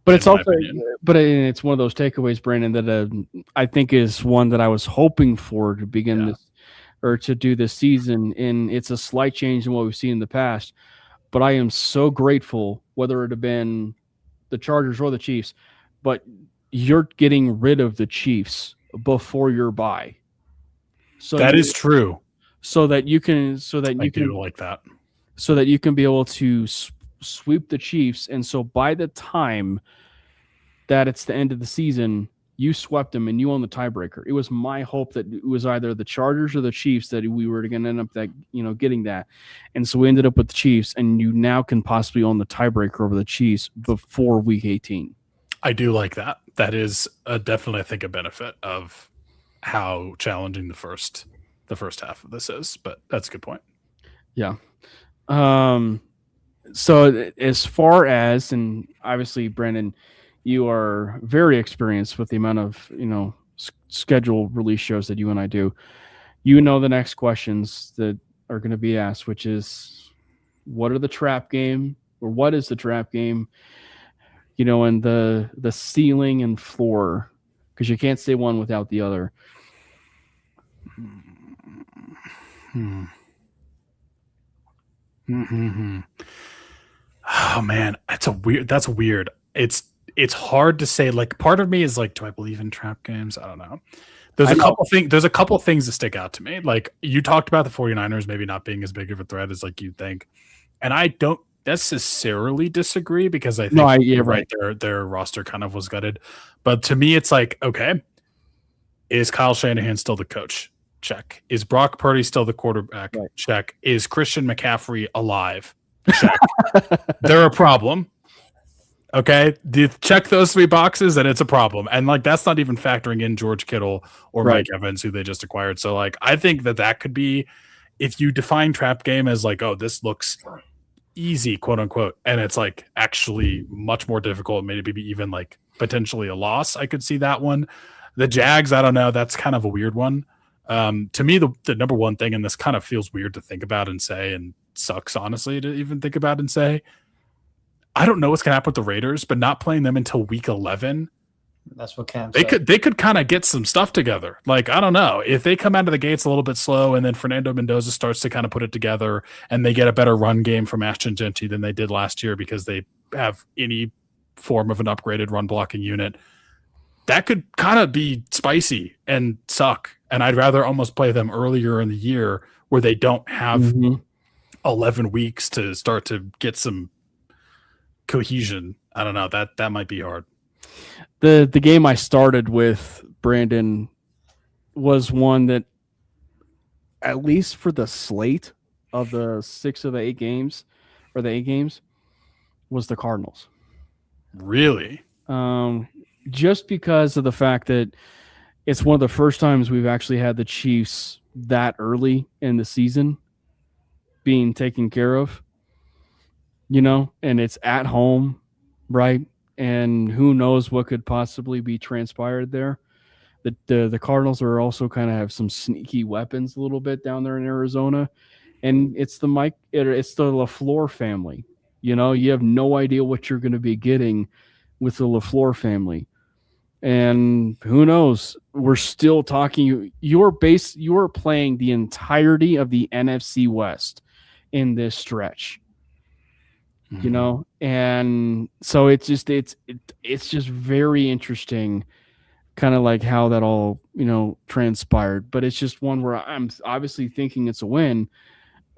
But it's also, it's one of those takeaways, Brandon, that I think is one that I was hoping for to begin this or to do this season. And it's a slight change in what we've seen in the past. But I am so grateful, whether it have been the Chargers or the Chiefs, but you're getting rid of the Chiefs before your bye. So that is true. So that you can be able to sweep the Chiefs, and so by the time that it's the end of the season, you swept them and you own the tiebreaker. It was my hope that it was either the Chargers or the Chiefs that we were going to end up getting that, and so we ended up with the Chiefs, and you now can possibly own the tiebreaker over the Chiefs before Week 18. I do like that. That is definitely, I think, a benefit of how challenging the first half of this is. But that's a good point. Yeah. So as far as, and obviously, Brandon, you are very experienced with the amount of, schedule release shows that you and I do. The next questions that are going to be asked, which is, what is the trap game? And the ceiling and floor, because you can't say one without the other. Oh man, that's weird. It's hard to say. Like, part of me is like, do I believe in trap games? I don't know. There's a couple things that stick out to me. Like, you talked about the 49ers maybe not being as big of a threat as like you'd think. And I don't necessarily disagree, because I think you're right. Their roster kind of was gutted. But to me, it's like, okay, is Kyle Shanahan still the coach? Check. Is Brock Purdy still the quarterback? Right. Check. Is Christian McCaffrey alive? Check. They're a problem. Okay, check those 3 boxes and it's a problem. And like, that's not even factoring in George Kittle or Mike Evans, who they just acquired. So like, I think that could be, if you define trap game as like, oh, this looks easy, quote unquote, and it's like actually much more difficult, maybe even like potentially a loss, I could see that one. The Jags, I don't know, that's kind of a weird one. To me, the number one thing, and this kind of feels weird to think about and say, and sucks honestly to even think about and say, I don't know what's gonna happen with the Raiders, but not playing them until week 11. That's what Cam said. They could kind of get some stuff together. Like, I don't know, if they come out of the gates a little bit slow, and then Fernando Mendoza starts to kind of put it together, and they get a better run game from Ashton Genty than they did last year, because they have any form of an upgraded run blocking unit. That could kind of be spicy and suck. And I'd rather almost play them earlier in the year, where they don't have 11 weeks to start to get some cohesion. I don't know, that might be hard. The game I started with, Brandon, was one that, at least for the slate of the 6 of the 8 games, or the 8 games, was the Cardinals. Really? Just because of the fact that it's one of the first times we've actually had the Chiefs that early in the season being taken care of, and it's at home, right? And who knows what could possibly be transpired there. The Cardinals are also kind of have some sneaky weapons a little bit down there in Arizona, and it's the LaFleur family. You have no idea what you're going to be getting with the LaFleur family. And who knows? We're still talking. You're playing the entirety of the NFC West in this stretch, and so it's just very interesting, kind of like how that all, transpired. But it's just one where I'm obviously thinking it's a win,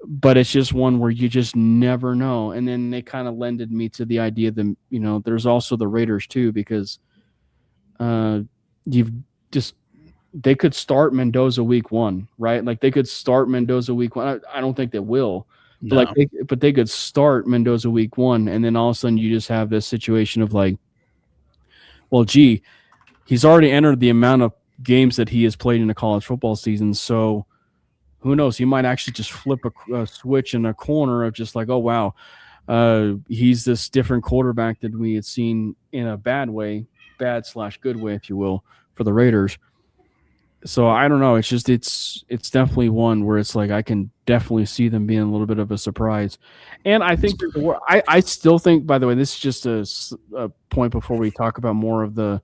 but it's just one where you just never know. And then they kind of lended me to the idea that, there's also the Raiders too, because they could start Mendoza week 1, right? Like they could start Mendoza week 1. I don't think they will, No. but they could start Mendoza week 1. And then all of a sudden you just have this situation of like, well, gee, he's already entered the amount of games that he has played in a college football season. So who knows? He might actually just flip a switch in a corner of just like, oh, wow, he's this different quarterback that we had seen in a bad /good way, if you will, for the Raiders. So I don't know. It's just it's definitely one where it's like I can definitely see them being a little bit of a surprise. And I think I still think, by the way, this is just a point before we talk about more of the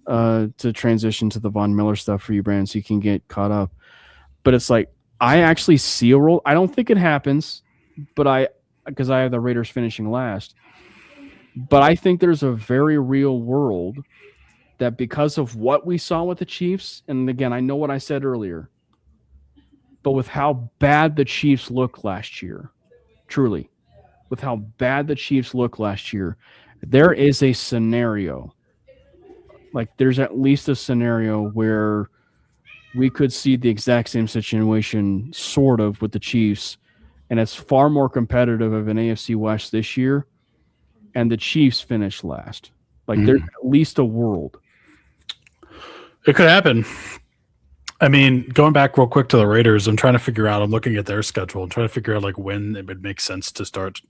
to transition to the Von Miller stuff for you, Brandon, so you can get caught up. But it's like I actually see a role. I don't think it happens, but because I have the Raiders finishing last. But I think there's a very real world that because of what we saw with the Chiefs, and again, I know what I said earlier, but with how bad the Chiefs looked last year, truly, with how bad the Chiefs looked last year, there is a scenario. Like there's at least a scenario where we could see the exact same situation sort of with the Chiefs, and it's far more competitive of an AFC West this year, and the Chiefs finish last. Like there's at least a world. It could happen. I mean, going back real quick to the Raiders, I'm looking at their schedule and trying to figure out like when it would make sense to start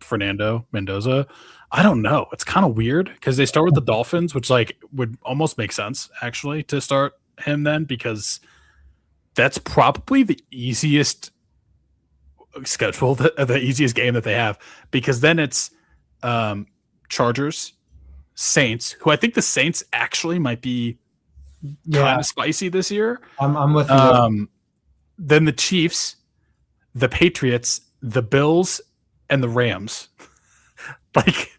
Fernando Mendoza. I don't know. It's kind of weird because they start with the Dolphins, which like would almost make sense actually to start him then, because that's probably the easiest schedule, the easiest game that they have, because then it's Chargers, Saints, who I think the Saints actually might be kind of spicy this year. I'm with you. Then the Chiefs, the Patriots, the Bills, and the Rams. Like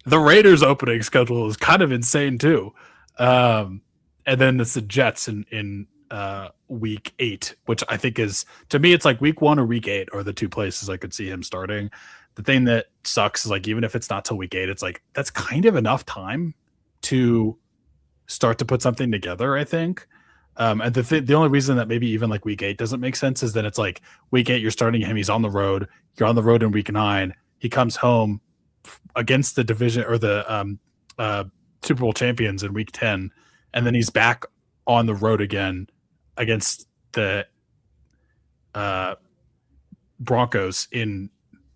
the Raiders opening schedule is kind of insane too. And then it's the Jets in week 8, which I think is, to me, it's like week 1 or week 8 are the two places I could see him starting. The thing that sucks is like, even if it's not till week 8, it's like, that's kind of enough time to start to put something together, I think. And the only reason that maybe even like week 8 doesn't make sense is that it's like week 8, you're starting him. He's on the road. You're on the road in week 9. He comes home against the division or the Super Bowl champions in week 10. And then he's back on the road again against the Broncos in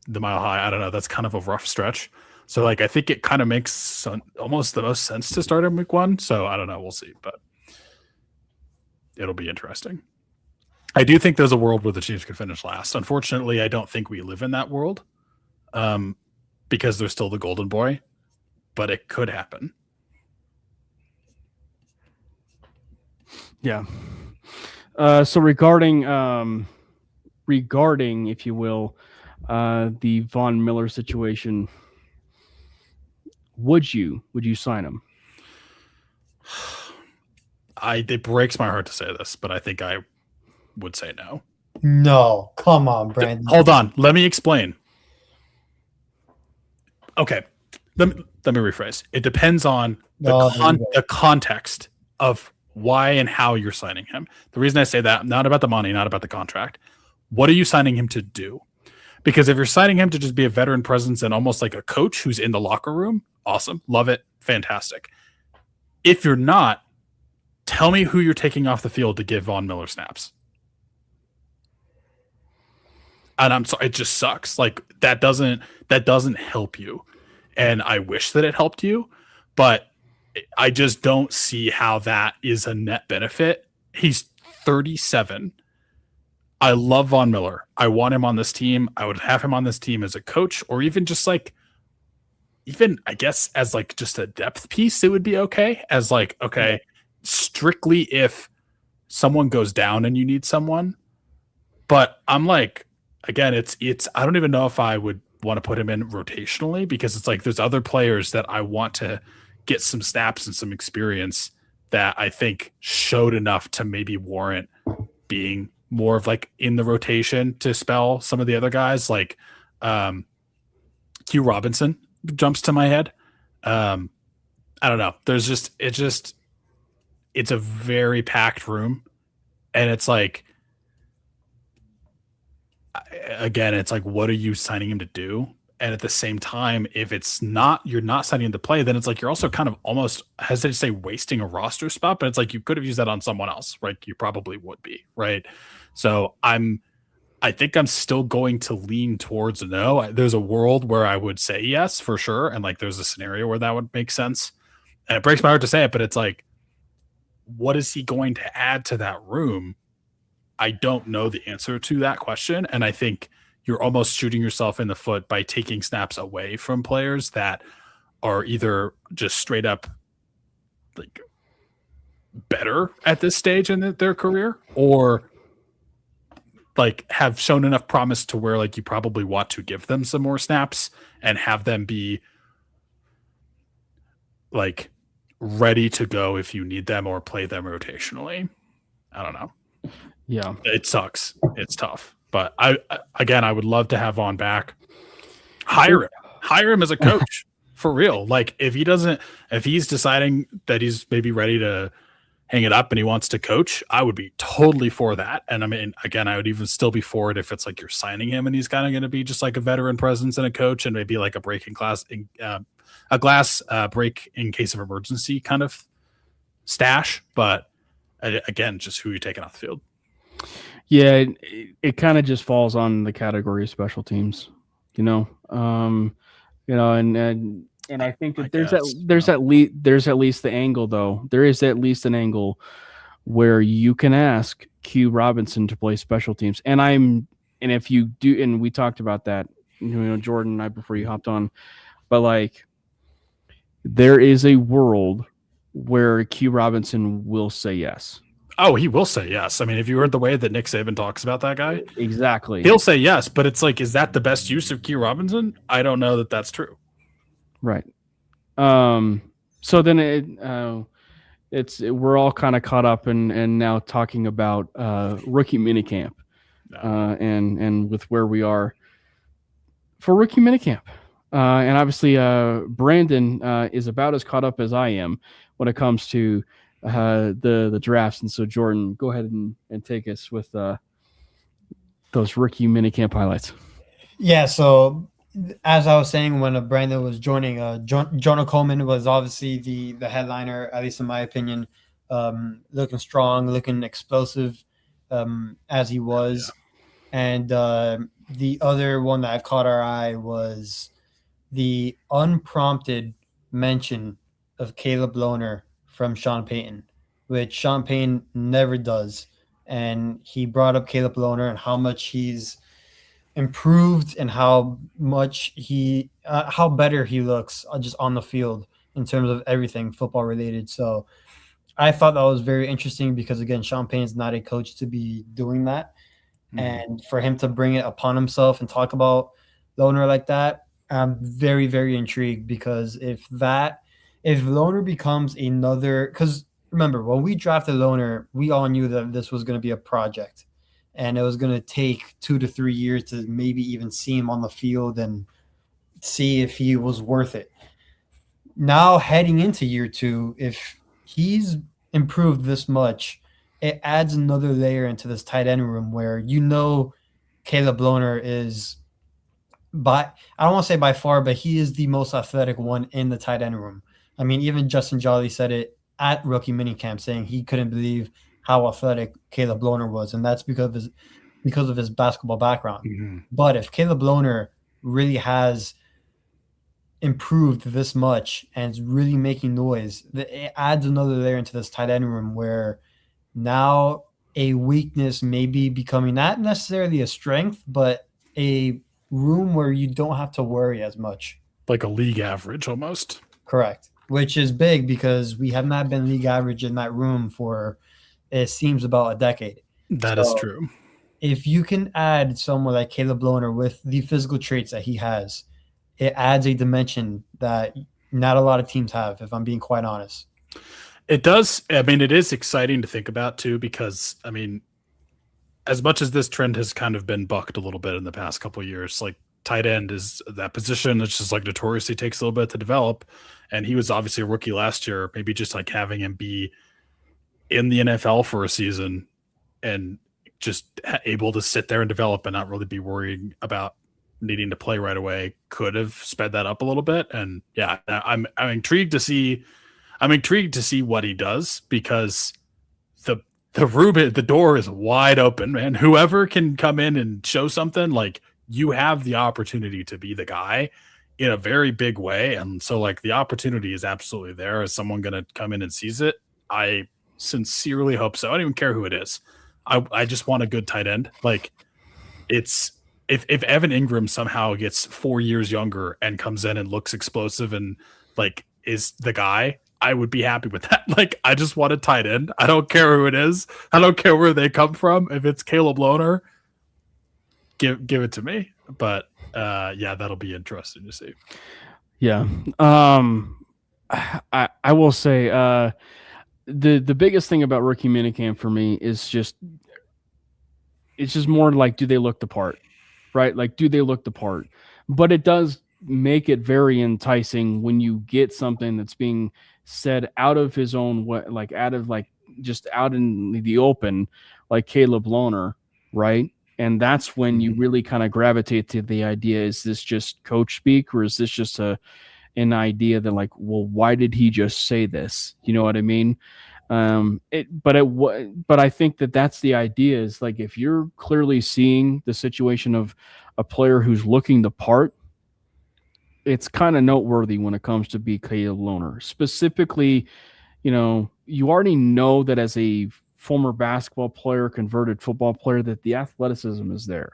the Mile High. I don't know. That's kind of a rough stretch. So like, I think it kind of makes almost the most sense to start in week 1. So I don't know. We'll see, but it'll be interesting. I do think there's a world where the Chiefs could finish last. Unfortunately, I don't think we live in that world because they're still the golden boy, but it could happen. Yeah. So regarding, if you will, the Von Miller situation, would you sign him? It breaks my heart to say this, but I think I would say no. No, come on, Brandon. Hold on. Let me explain. Okay. Let me rephrase. It depends on the context of why and how you're signing him. The reason I say that, not about the money, not about the contract. What are you signing him to do? Because if you're signing him to just be a veteran presence and almost like a coach who's in the locker room, awesome. Love it. Fantastic. If you're not, tell me who you're taking off the field to give Von Miller snaps. And I'm sorry, it just sucks. Like that doesn't help you. And I wish that it helped you, but I just don't see how that is a net benefit. He's 37. I love Von Miller. I want him on this team. I would have him on this team as a coach, or even just like, I guess as like just a depth piece, it would be okay. As like, okay, strictly if someone goes down and you need someone. But I'm like, again, it's I don't even know if I would want to put him in rotationally, because it's like there's other players that I want to get some snaps and some experience that I think showed enough to maybe warrant being more of like in the rotation to spell some of the other guys. Like Q Robinson jumps to my head. I don't know. It's a very packed room, and it's like, again, it's like, what are you signing him to do? And at the same time, if you're not signing him to play, then it's like you're also kind of almost hesitant to say wasting a roster spot, but it's like you could have used that on someone else, right? You probably would be, right? So I think I'm still going to lean towards no. There's a world where I would say yes for sure, and like there's a scenario where that would make sense. And it breaks my heart to say it, but it's like, what is he going to add to that room? I don't know the answer to that question, and I think you're almost shooting yourself in the foot by taking snaps away from players that are either just straight up like better at this stage in their career, or like have shown enough promise to where like you probably want to give them some more snaps and have them be like ready to go if you need them, or play them rotationally. I don't know. Yeah, it sucks. It's tough. But I would love to have Vaughn back. Hire him as a coach for real. Like if he's deciding that he's maybe ready to hang it up and he wants to coach, I would be totally for that. And I mean, again, I would even still be for it if it's like you're signing him and he's kind of going to be just like a veteran presence and a coach, and maybe like a glass break in case of emergency kind of stash. But again, just who you're taking off the field. Yeah, it kind of just falls on the category of special teams, and I think that there's at least the angle, though. There is at least an angle where you can ask Q Robinson to play special teams, and if you do, and we talked about that, Jordan and I before you hopped on, but like there is a world where Q Robinson will say yes. Oh, he will say yes. I mean, if you heard the way that Nick Saban talks about that guy, exactly, he'll say yes. But it's like, is that the best use of Q Robinson? I don't know that that's true. Right. So then we're all kind of caught up and now talking about rookie minicamp, and with where we are for rookie minicamp, and obviously Brandon is about as caught up as I am when it comes to the drafts. And so Jordan, go ahead and take us with those rookie minicamp highlights. Yeah, so as I was saying when Brandon was joining, Jonah Coleman was obviously the headliner, at least in my opinion, looking strong, looking explosive as he was. Yeah. And the other one that caught our eye was the unprompted mention of Caleb Lohner from Sean Payton, which Sean Payton never does. And he brought up Caleb Lohner and how much he's improved and how much how better he looks just on the field in terms of everything football related. So I thought that was very interesting because, again, Sean Payton's not a coach to be doing that. Mm-hmm. And for him to bring it upon himself and talk about Lohner like that, I'm very, very intrigued, because if Lohner becomes another, because remember, when we drafted Lohner, we all knew that this was going to be a project, and it was going to take 2 to 3 years to maybe even see him on the field and see if he was worth it. Now, heading into year 2, if he's improved this much, it adds another layer into this tight end room where Caleb Lohner is, I don't want to say by far, but he is the most athletic one in the tight end room. I mean, even Justin Jolly said it at rookie minicamp, saying he couldn't believe how athletic Caleb Lohner was, and that's because of his basketball background. Mm-hmm. But if Caleb Lohner really has improved this much and is really making noise, it adds another layer into this tight end room where now a weakness may be becoming not necessarily a strength, but a room where you don't have to worry as much. Like a league average almost. Correct. Which is big because we have not been league average in that room for, it seems, about a decade. That is true. If you can add someone like Caleb Lohner with the physical traits that he has, it adds a dimension that not a lot of teams have, if I'm being quite honest. It does. I mean, it is exciting to think about too, because I mean, as much as this trend has kind of been bucked a little bit in the past couple of years, like tight end is that position that's just like notoriously takes a little bit to develop. And he was obviously a rookie last year. Maybe just like having him be in the NFL for a season and just able to sit there and develop and not really be worried about needing to play right away could have sped that up a little bit. And yeah, I'm intrigued to see. I'm intrigued to see what he does, because the door is wide open, man. Whoever can come in and show something, like, you have the opportunity to be the guy in a very big way. And so like the opportunity is absolutely there. Is someone going to come in and seize it? I sincerely hope so. I don't even care who it is. I just want a good tight end. Like, it's if Evan Ingram somehow gets 4 years younger and comes in and looks explosive and like is the guy, I would be happy with that. Like, I just want a tight end. I don't care who it is. I don't care where they come from. If it's Caleb Lohner, give it to me. But yeah, that'll be interesting to see. Yeah. I will say the biggest thing about rookie minicamp for me is it's just more like, do they look the part, right? Like, do they look the part? But it does make it very enticing when you get something that's being said out of his own way, like out of like just out in the open, like Caleb Lohner, right? And that's when you really kind of gravitate to the idea: is this just coach speak, or is this just an idea that like, well, why did he just say this? You know what I mean? But I think that's the idea, is like, if you're clearly seeing the situation of a player who's looking the part, it's kind of noteworthy when it comes to be Caleb Lohner. Specifically, you know, you already know that as a former basketball player, converted football player, that the athleticism is there.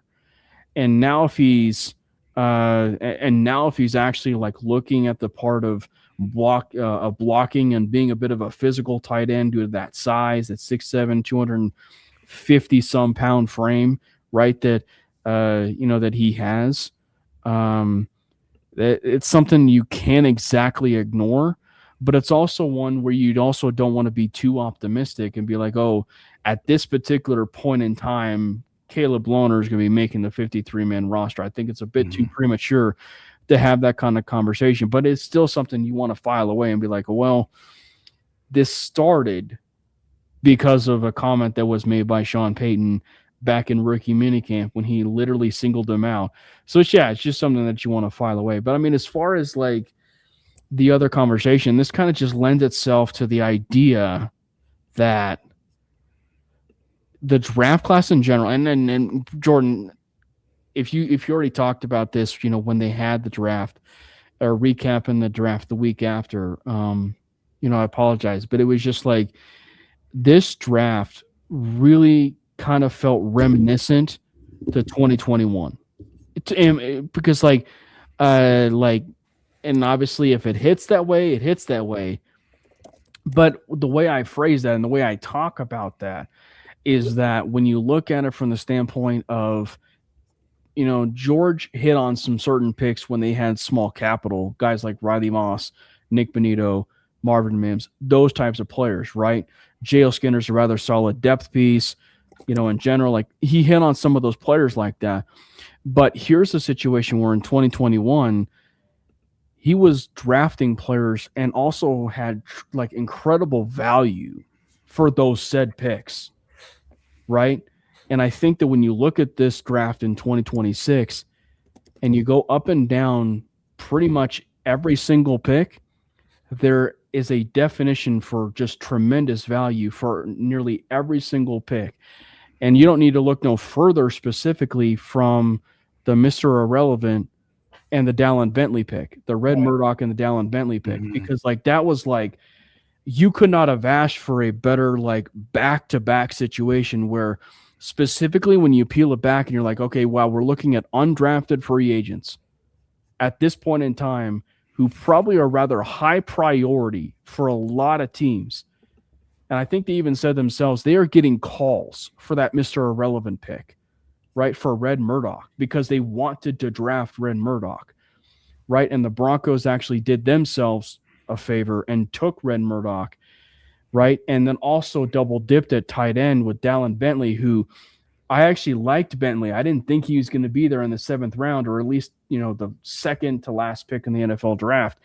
And now if he's actually like looking at the part of blocking and being a bit of a physical tight end due to that size, that 6'7", 250 some pound frame, right? That that he has. It's something you can't exactly ignore, but it's also one where you also don't want to be too optimistic and be like, oh, at this particular point in time, Caleb Lohner is going to be making the 53-man roster. I think it's a bit too premature to have that kind of conversation, but it's still something you want to file away and be like, well, this started because of a comment that was made by Sean Payton back in rookie minicamp when he literally singled him out. So it's just something that you want to file away. But I mean, as far as like the other conversation, this kind of just lends itself to the idea that the draft class in general, and Jordan, if you already talked about this, when they had the draft or recapping the draft the week after, I apologize, but it was just like this draft really kind of felt reminiscent to 2021. Because and obviously if it hits that way, it hits that way. But the way I phrase that and the way I talk about that is that when you look at it from the standpoint of, George hit on some certain picks when they had small capital, guys like Riley Moss, Nick Bonito, Marvin Mims, those types of players, right? J.L. Skinner's a rather solid depth piece, in general. Like, he hit on some of those players like that. But here's a situation where in 2021, he was drafting players and also had like incredible value for those said picks, right? And I think that when you look at this draft in 2026 and you go up and down pretty much every single pick, there is a definition for just tremendous value for nearly every single pick. And you don't need to look no further specifically from the Mr. Irrelevant and the Dallin Bentley pick, the Red Murdoch and the Dallin Bentley pick, because like that was like, you could not have asked for a better like back-to-back situation where specifically when you peel it back and you're like, okay, wow, we're looking at undrafted free agents at this point in time who probably are rather high priority for a lot of teams. And I think they even said themselves, they are getting calls for that Mr. Irrelevant pick, right, for Red Murdoch, because they wanted to draft Red Murdoch. right? And the Broncos actually did themselves a favor and took Red Murdoch, right? And then also double dipped at tight end with Dallin Bentley, who I actually liked Bentley. I didn't think he was going to be there in the 7th round, or at least, the second to last pick in the NFL draft.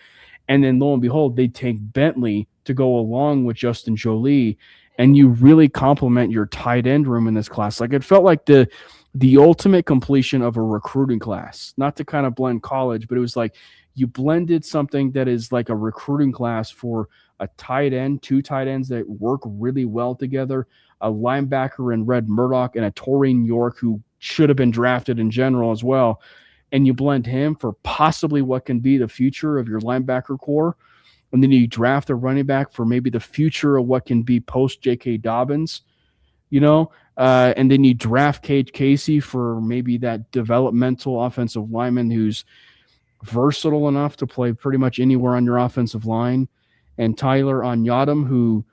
And then lo and behold, they take Bentley to go along with Justin Jolie, and you really complement your tight end room in this class. Like, it felt like the ultimate completion of a recruiting class, not to kind of blend college, but it was like you blended something that is like a recruiting class for a tight end, 2 tight ends that work really well together, a linebacker in Red Murdoch, and a Taurine York who should have been drafted in general as well. And you blend him for possibly what can be the future of your linebacker core. And then you draft a running back for maybe the future of what can be post J.K. Dobbins, and then you draft Cade Casey for maybe that developmental offensive lineman who's versatile enough to play pretty much anywhere on your offensive line. And Tyler Onyadam, who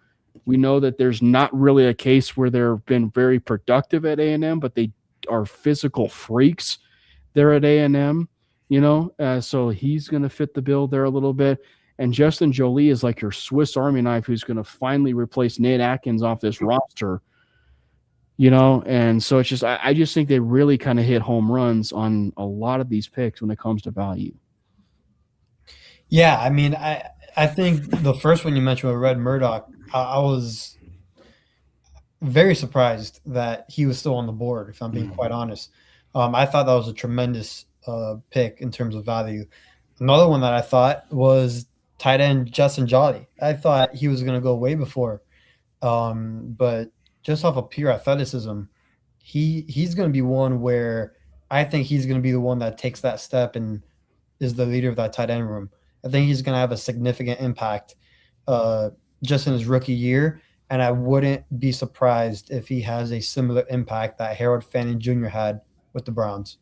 we know that there's not really a case where they've been very productive at A&M, but they are physical freaks there at A&M, so he's going to fit the bill there a little bit. And Justin Jolie is like your Swiss Army knife who's going to finally replace Nate Atkins off this roster, and so it's just I just think they really kind of hit home runs on a lot of these picks when it comes to value. Yeah, I mean, I think the first one you mentioned with Red Murdoch, I was very surprised that he was still on the board, if I'm being quite honest. I thought that was a tremendous pick in terms of value. Another one that I thought was tight end Justin Jolly. I thought he was going to go way before. But just off of pure athleticism, he's going to be one where I think he's going to be the one that takes that step and is the leader of that tight end room. I think he's going to have a significant impact just in his rookie year, and I wouldn't be surprised if he has a similar impact that Harold Fanning Jr. had with the Browns.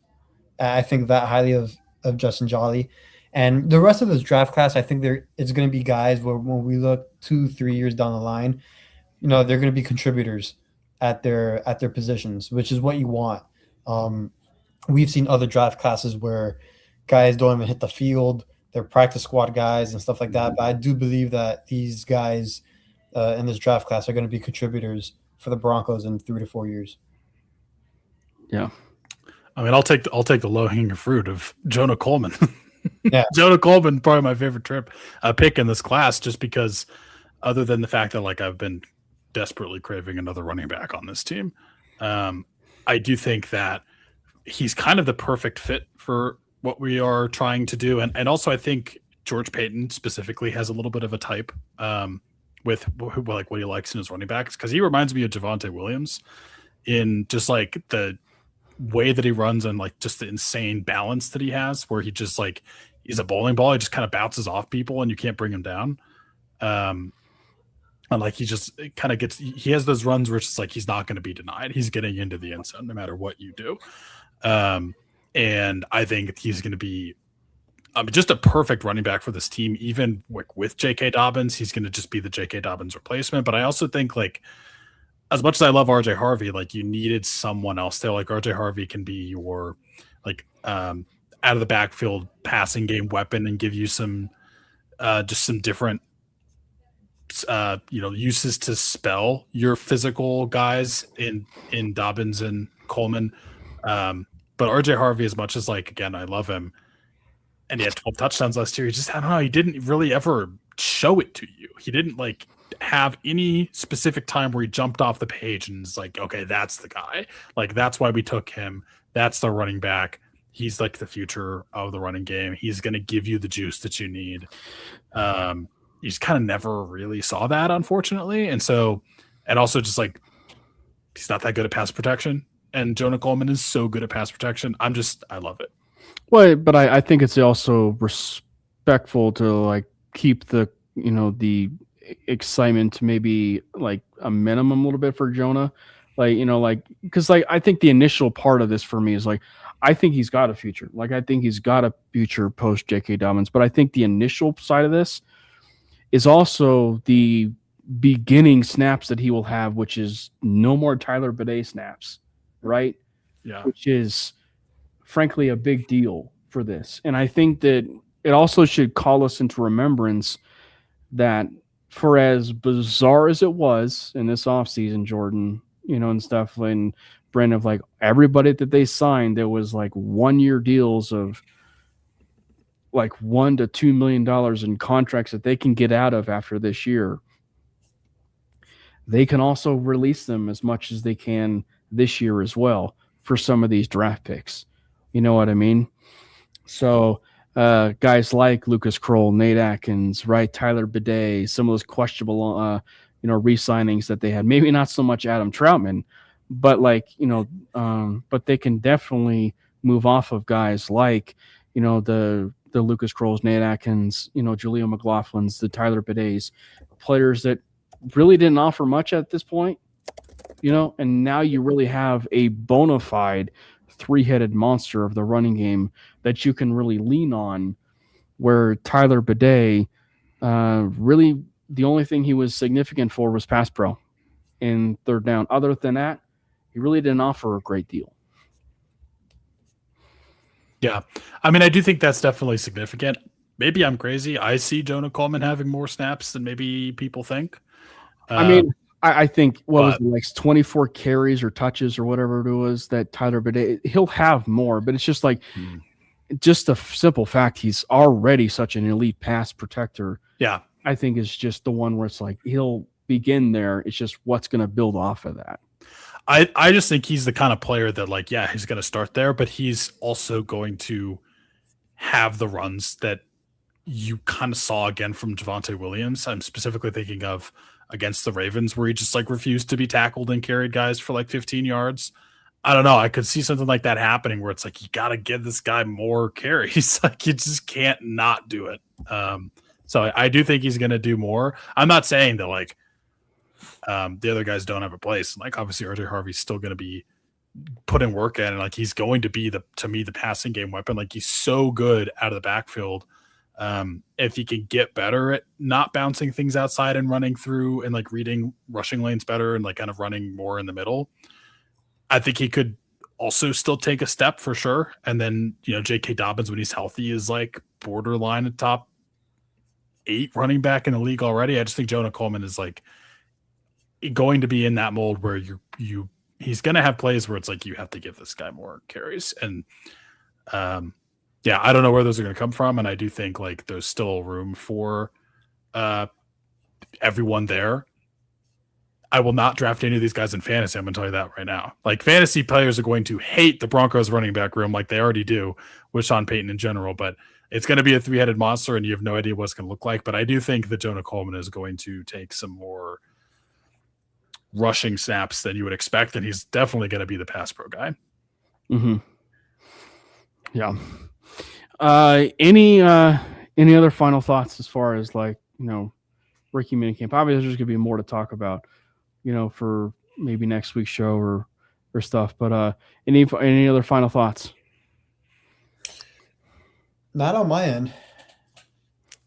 I think that highly of Justin Jolly. And the rest of this draft class, I think it's going to be guys where when we look 2-3 years down the line, they're going to be contributors at their positions, which is what you want. We've seen other draft classes where guys don't even hit the field. They're practice squad guys and stuff like that. But I do believe that these guys in this draft class are going to be contributors for the Broncos in 3 to 4 years. Yeah. I mean, I'll take the low-hanging fruit of Jonah Coleman. Yeah. Jonah Coleman, probably my favorite pick in this class, just because other than the fact that I've been desperately craving another running back on this team, I do think that he's kind of the perfect fit for what we are trying to do. And also I think George Paton specifically has a little bit of a type with what he likes in his running backs, because he reminds me of Javonte Williams in just the way that he runs and just the insane balance that he has, where he just he's a bowling ball. He just kind of bounces off people and you can't bring him down. And he just kind of he has those runs where it's just he's not going to be denied. He's getting into the end zone no matter what you do. And I think he's going to be just a perfect running back for this team. Even with J.K. Dobbins, he's going to just be the J.K. Dobbins replacement. But I also think as much as I love RJ Harvey, you needed someone else there. RJ Harvey can be your out of the backfield passing game weapon and give you some just some different uses to spell your physical guys in Dobbins and Coleman. But RJ Harvey, as much as again, I love him, and he had 12 touchdowns last year, I don't know, he didn't really ever show it to you. He didn't have any specific time where he jumped off the page and is okay, that's the guy. That's why we took him. That's the running back. He's the future of the running game. He's going to give you the juice that you need. You just kind of never really saw that, unfortunately. And also just he's not that good at pass protection. And Jonah Coleman is so good at pass protection. I love it. Well, but I think it's also respectful to keep the excitement to maybe a minimum a little bit for Jonah, because I think the initial part of this for me is I think he's got a future. I think he's got a future post J.K. Dobbins, but I think the initial side of this is also the beginning snaps that he will have, which is no more Tyler Bidet snaps, right? Yeah. Which is frankly a big deal for this. And I think that it also should call us into remembrance that for as bizarre as it was in this offseason, Jordan, and stuff, and Brandon, like everybody that they signed, there was like 1 year deals of like $1 to $2 million in contracts that they can get out of after this year. They can also release them as much as they can this year as well for some of these draft picks. You know what I mean? So guys like Lucas Kroll, Nate Atkins, right, Tyler Bidet, some of those questionable, re-signings that they had. Maybe not so much Adam Troutman, but but they can definitely move off of guys like, the Lucas Krolls, Nate Atkins, Julio McLaughlin's, the Tyler Bidets, players that really didn't offer much at this point, and now you really have a bona fide three-headed monster of the running game that you can really lean on, where Tyler Bidet, really the only thing he was significant for was pass pro in third down. Other than that, he really didn't offer a great deal. Yeah. I mean, I do think that's definitely significant. Maybe I'm crazy. I see Jonah Coleman having more snaps than maybe people think. I think was it, like 24 carries or touches or whatever it was that Tyler Bidet, he'll have more, but it's just like just the simple fact he's already such an elite pass protector. Yeah. I think is just the one where it's like he'll begin there. It's just what's going to build off of that. I just think he's the kind of player that, like, yeah, he's going to start there, but he's also going to have the runs that you kind of saw again from Javonte Williams. I'm specifically thinking of against the Ravens, where he just like refused to be tackled and carried guys for like 15 yards. I don't know. I could see something like that happening where it's like, you got to give this guy more carries. Like, you just can't not do it. So I do think he's going to do more. I'm not saying that like the other guys don't have a place. Like, obviously RJ Harvey's still going to be putting work in, and like he's going to be the passing game weapon. Like, he's so good out of the backfield. If he can get better at not bouncing things outside and running through and like reading rushing lanes better and like kind of running more in the middle, I think he could also still take a step for sure. And then, J.K. Dobbins, when he's healthy, is like borderline a top 8 running back in the league already. I just think Jonah Coleman is like going to be in that mold where he's going to have plays where it's like, you have to give this guy more carries. And, yeah, I don't know where those are going to come from, and I do think like there's still room for everyone there. I will not draft any of these guys in fantasy. I'm going to tell you that right now. Like, fantasy players are going to hate the Broncos running back room like they already do with Sean Payton in general, but it's going to be a three-headed monster, and you have no idea what it's going to look like. But I do think that Jonah Coleman is going to take some more rushing snaps than you would expect, and he's definitely going to be the pass pro guy. Mm-hmm. Yeah. Any other final thoughts as far as like, rookie minicamp? Obviously there's gonna be more to talk about, for maybe next week's show or stuff, but any other final thoughts? Not on my end.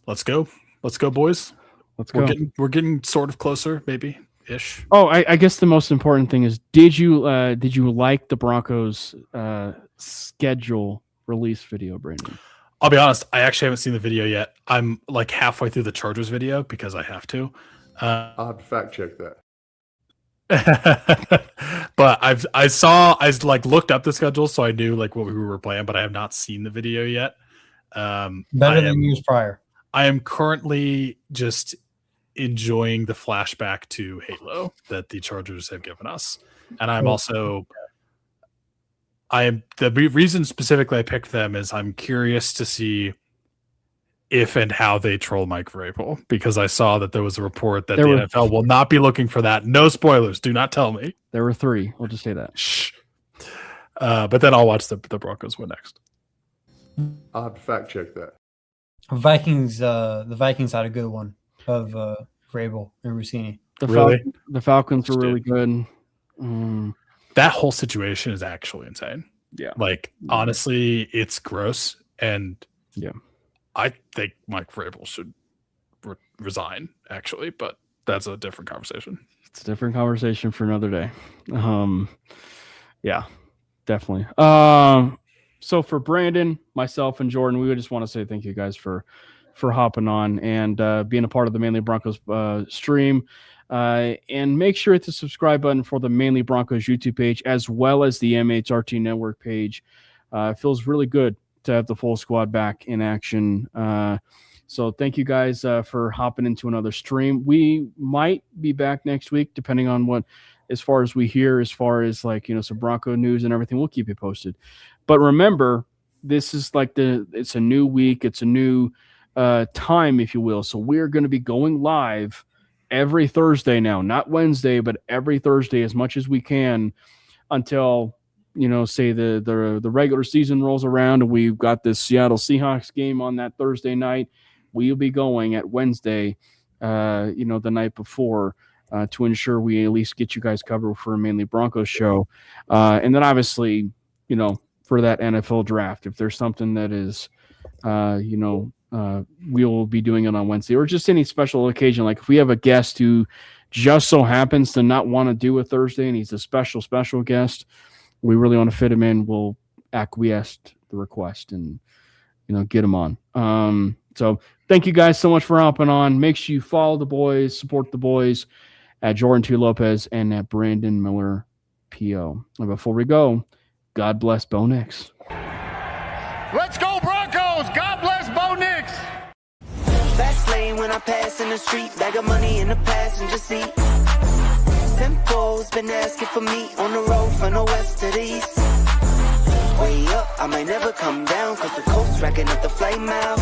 Let's go boys. Let's go. We're getting sort of closer, maybe ish. Oh, I guess the most important thing is, did you like the Broncos schedule release video, Brandon? I'll be honest, I actually haven't seen the video yet. I'm like halfway through the Chargers video because I have to. I'll have to fact check that. But I like looked up the schedule, so I knew like what we were playing, but I have not seen the video yet. Better than years prior. I am currently just enjoying the flashback to Halo that the Chargers have given us. And I'm also... the reason specifically I picked them is I'm curious to see if and how they troll Mike Vrabel, because I saw that there was a report that the NFL will not be looking for that. No spoilers. Do not tell me. There were 3. We'll just say that. Shh. But then I'll watch the Broncos win next. I'll have to fact check that. The Vikings had a good one of Vrabel and Rossini. The Falcons were really good. That whole situation is actually insane. Yeah. Like, honestly, it's gross. And yeah, I think Mike Vrabel should resign, actually, but that's a different conversation. It's a different conversation for another day. Yeah, definitely. So for Brandon, myself, and Jordan, we would just want to say thank you guys for hopping on and being a part of the Mainly Broncos stream. And make sure to hit the subscribe button for the Mainly Broncos YouTube page as well as the MHRT Network page. It feels really good to have the full squad back in action. So thank you guys for hopping into another stream. We might be back next week, depending on what, as far as we hear, as far as some Bronco news and everything. We'll keep you posted. But remember, this is it's a new week. It's a new time, if you will. So we're going to be going live every Thursday now, not Wednesday, but every Thursday as much as we can until, say the regular season rolls around and we've got this Seattle Seahawks game on that Thursday night. We'll be going at Wednesday, the night before to ensure we at least get you guys covered for a Mainly Broncos show. And then obviously, for that NFL draft, if there's something that is, we will be doing it on Wednesday or just any special occasion. Like if we have a guest who just so happens to not want to do a Thursday and he's a special guest, we really want to fit him in, we'll acquiesce the request and, get him on. So thank you guys so much for hopping on. Make sure you follow the boys, support the boys at Jordan T. Lopez and at Brandon Miller PO. And before we go, God bless Bo Nix. Let's go Broncos! God bless Bo Nix! Fast lane when I pass in the street, bag of money in the passenger seat. Simcoe's been asking for me on the road from the west to the east. Way up, I might never come down, cause the coast's racking up the flame out.